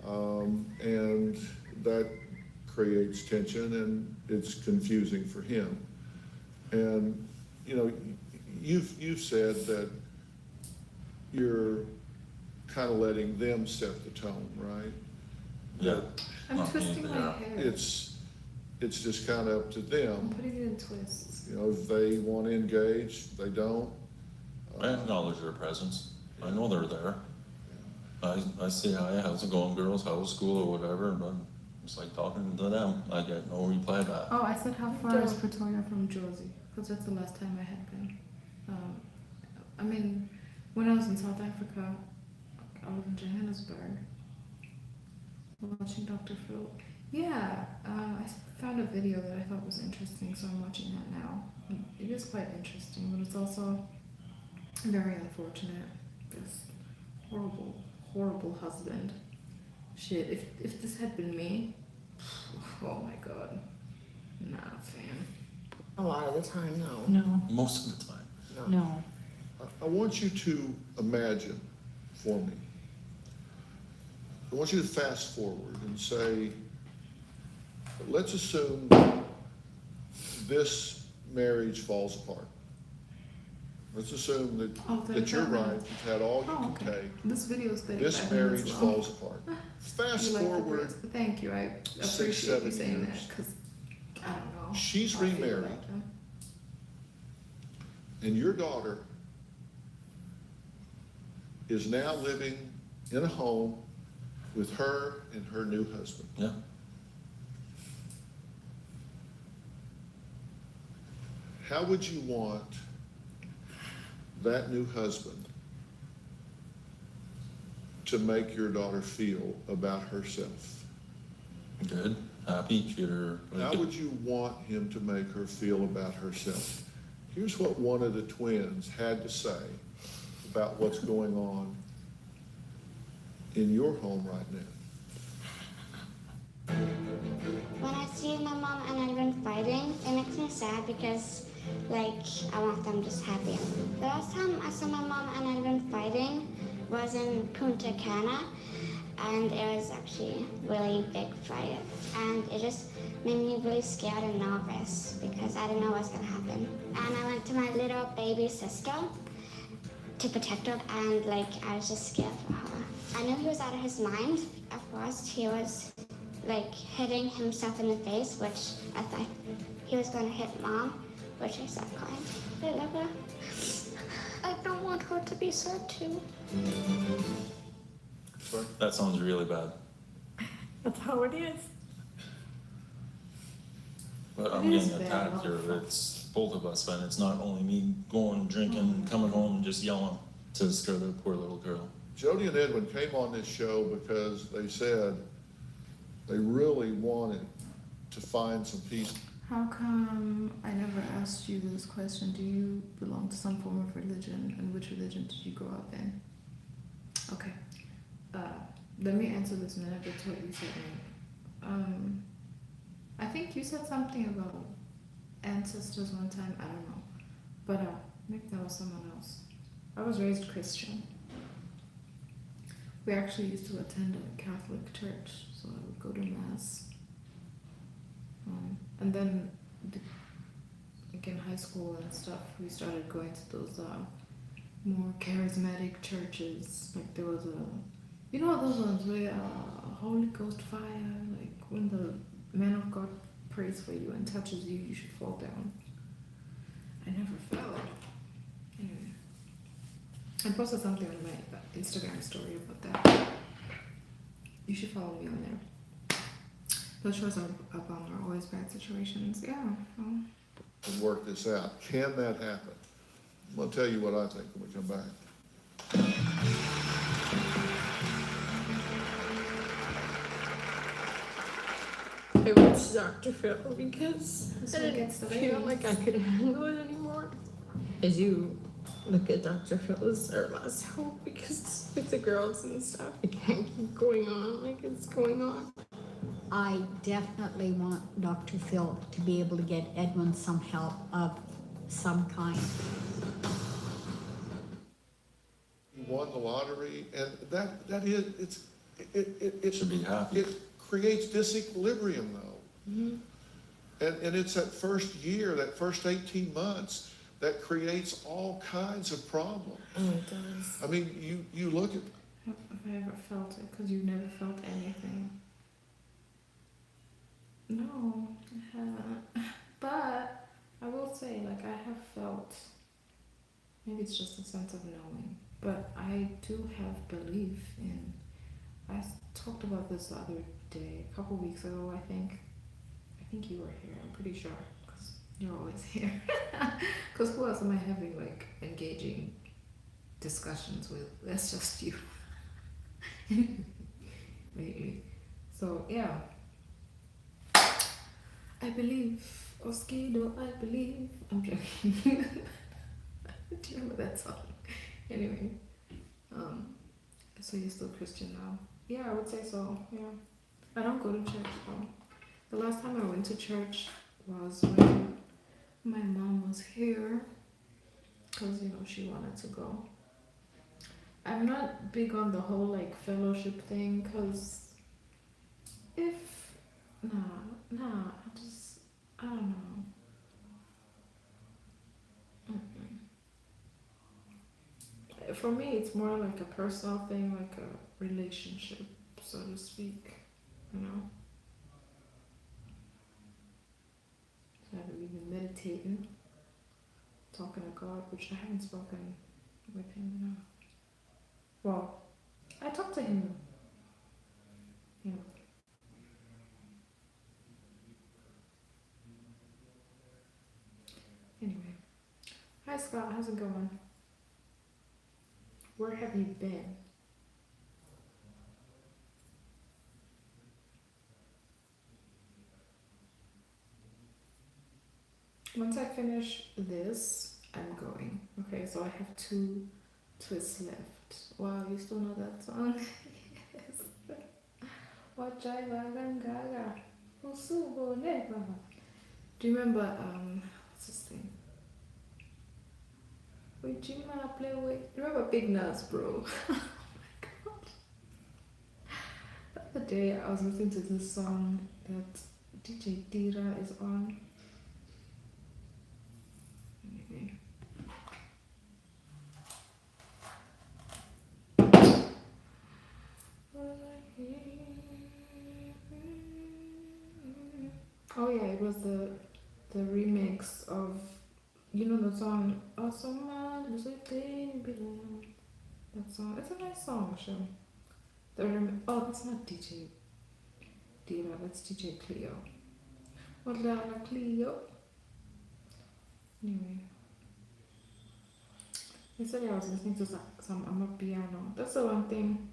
And that creates tension and it's confusing for him. And, you know, you've said that you're kind of letting them set the tone, right? Yeah. I'm Not twisting me, my yeah. hair. It's just kind of up to I'm them. putting it in twists. You know, if they want to engage, they don't. I acknowledge their presence. I know they're there. I say, hi, how's it going, girls? How's school or whatever, but it's like talking to them. I get no reply back. Oh, I said how far is Pretoria from Jersey? Because that's the last time I had been. I mean, when I was in South Africa, I was in Johannesburg watching Dr. Phil. Yeah, I found a video that I thought was interesting, so I'm watching that now. It is quite interesting, but it's also very unfortunate. This horrible husband Shit, if this had been me, oh my god, not a fan. A lot of the time, no. No, Most of the time. no. I want you to imagine for me. I want you to fast forward and say, let's assume this marriage falls apart. Let's assume that, Oh, that you're that right, means- you've had all you Oh, can okay. take. This video is 35 This minutes marriage long. falls apart. Fast You like the forward, words, but thank you. I 6, appreciate you 7 saying years. that because I don't know. She's how I feel remarried. about them. and your daughter is now living in a home with her and her new husband. Yeah. How would you want that new husband to make your daughter feel about herself? Good, happy, treat her How like would you want him to make her feel about herself? Here's what one of the twins had to say about what's going on in your home right now. When I see my mom and Edwin fighting, it makes me sad because, like, I want them just happy. The last time I saw my mom and Edwin fighting was in Punta Cana, and it was actually a really big fight. And it just made me really scared and nervous because I didn't know what was gonna happen. And I went to my little baby sister to protect her, and, like, I was just scared for her. I knew he was out of his mind. At first, he was like hitting himself in the face, which I thought he was going to hit mom, which I stopped crying. I love her. I don't want her to be sad too. Sorry? that sounds really bad. That's how it is. But It I'm is getting bad, attacked no. here, it's both of us, and it's not only me going, drinking, coming home and just yelling to scare the poor little girl. Jody and Edwin came on this show because they said they really wanted to find some peace. How come I never asked you this question? Do you belong to some form of religion, and which religion did you grow up in? Okay. Let me answer this in a minute. That's what you said. I think you said something about ancestors one time. I don't know, but maybe that was someone else. I was raised Christian. We actually used to attend a Catholic church, so I would go to mass. And then, like in high school and stuff, we started going to those more charismatic churches. Like there was you know those ones where Holy Ghost fire, like when the man of God prays for you and touches you, you should fall down. I never fell. Anyway, I posted something on my Instagram story about that. You should follow me on there. Those shows are a bummer, always bad situations. Yeah. Well, And work this out. Can that happen? I'm gonna tell you what I think when we come back. I went to Dr. Phil because This I one didn't gets the feel ratings. like I could handle it anymore. As you look at Dr. Phil's our last hope, because with the girls and stuff, it can't keep going on like it's going on. I definitely want Dr. Phil to be able to get Edwin some help of some kind. You won the lottery, and that is, it Should be happy. it creates disequilibrium though. And it's that first year, that first 18 months, that creates all kinds of problems. Oh, it does. I mean, you look at, have I ever felt it? Because you never felt anything. No, I haven't. But I will say, like, I have felt, maybe it's just a sense of knowing, but I do have belief in, talked about this the other day, a couple weeks ago, I think. I think you were here, I'm pretty sure, because you're always here. Because who else am I having, like, engaging discussions with? That's just you. Lately. So, yeah. I believe, Oskido, I believe. I'm joking. Do you remember that song? Anyway, so you're still Christian now? Yeah, I would say so. Yeah. I don't go to church though. The last time I went to church was when my mom was here, because, you know, she wanted to go. I'm not big on the whole like fellowship thing, because I don't know. For me, it's more like a personal thing, like a relationship, so to speak, you know? So I believe in meditating, talking to God, which I haven't spoken with him, you know? Well, I talk to him, you know. Anyway. Hi Scott, how's it going? Where have you been? Once I finish this, I'm going. Okay, so I have 2 twists left. Wow, you still know that song? Yes. Wachai Gaga. Do you remember, what's his name? Wait, Jima play with. You remember Big Nas, bro? Oh my god. The other day I was listening to this song that DJ Dira is on. Oh yeah, it was the remix of, you know, the song Awesome Man, that song. It's a nice song, sure. Oh, that's not DJ Dira, that's DJ Cleo. What la Cleo? Anyway. Yesterday I was listening to some Amapiano. That's the one thing.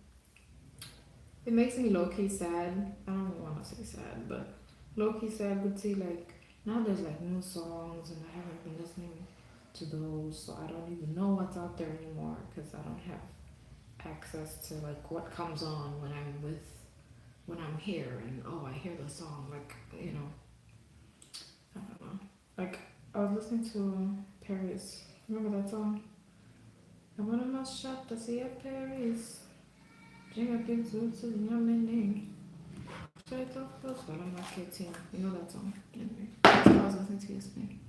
It makes me low-key sad. I don't want to say sad, but low-key sad would see like, now there's like new songs and I haven't been listening to those, so I don't even know what's out there anymore because I don't have access to like what comes on when I'm here and I hear the song, like, you know, I don't know. Like I was listening to Paris. Remember that song? I want to must shop to see a Paris. Jing up in suits and your name. Straight off first, but I'm not kidding. You know that song. Anyway, that's what I was listening to yesterday.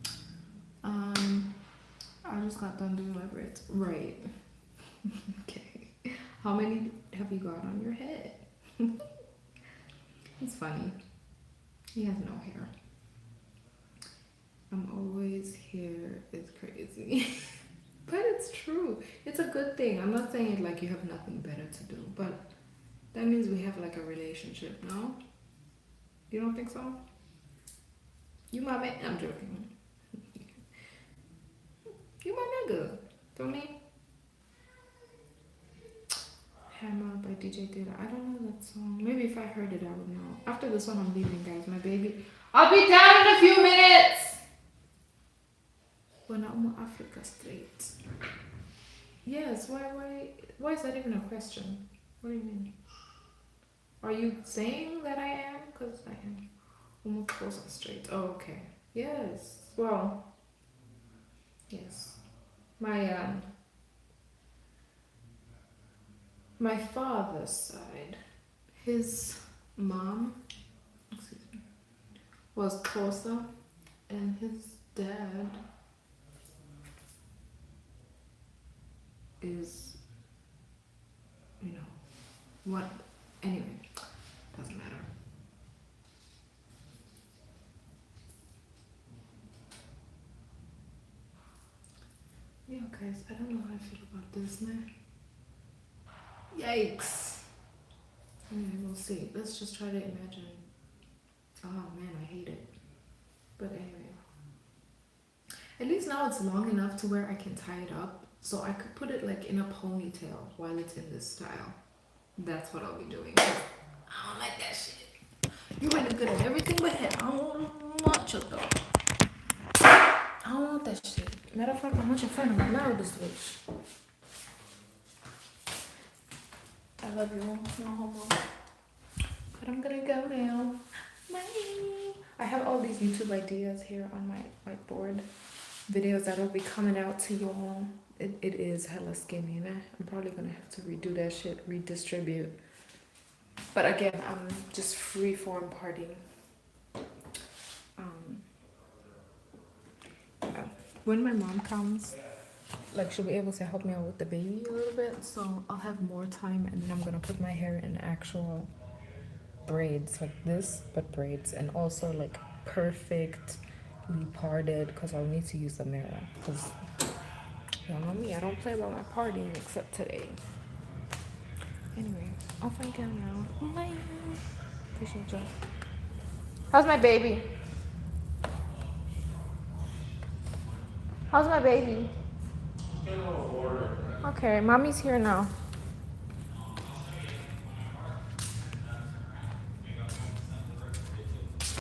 I just got done doing my braids. Right. Okay. How many have you got on your head? It's funny. He has no hair. I'm always here. It's crazy. But it's true. It's a good thing. I'm not saying it like you have nothing better to do, but that means we have like a relationship, no? You don't think so? You my man. I'm joking. You my nigga. Feel me? Hammer by DJ Dilla. I don't know that song. Maybe if I heard it, I would know. After this one, I'm leaving, guys. My baby. I'll be down in a few minutes. When I'm Africa straight. Yes. Why is that even a question? What do you mean? Are you saying that I am? Because I am. Almost closer straight. Oh, okay. Yes. Well. Yes. My father's side, his mom, was closer, and his dad is, you know, what, anyway, doesn't matter. Yeah, guys, I don't know how I feel about this, man. Yikes. Anyway, we'll see. Let's just try to imagine. Oh man, I hate it. But anyway. At least now it's long enough to where I can tie it up. So I could put it like in a ponytail while it's in this style. That's what I'll be doing. I don't like that shit. You might look good at everything but head. I don't want you though. I don't want that shit. Matter of fact, I want your friend right now with the switch. I love you. No homo. But I'm gonna go now. Bye. I have all these YouTube ideas here on my whiteboard. Videos that'll be coming out to y'all. It is hella skinny, and I'm probably gonna have to redo that shit, redistribute. But again, I'm just freeform partying. Yeah. When my mom comes, like she'll be able to help me out with the baby a little bit, so I'll have more time, and then I'm gonna put my hair in actual braids like this, but braids, and also like perfectly parted, because I'll need to use a mirror, because y'all know me, I don't play about my partying except today. Anyway, off I go now. Bye. Appreciate y'all. How's my baby? How's my baby? Okay, mommy's here now.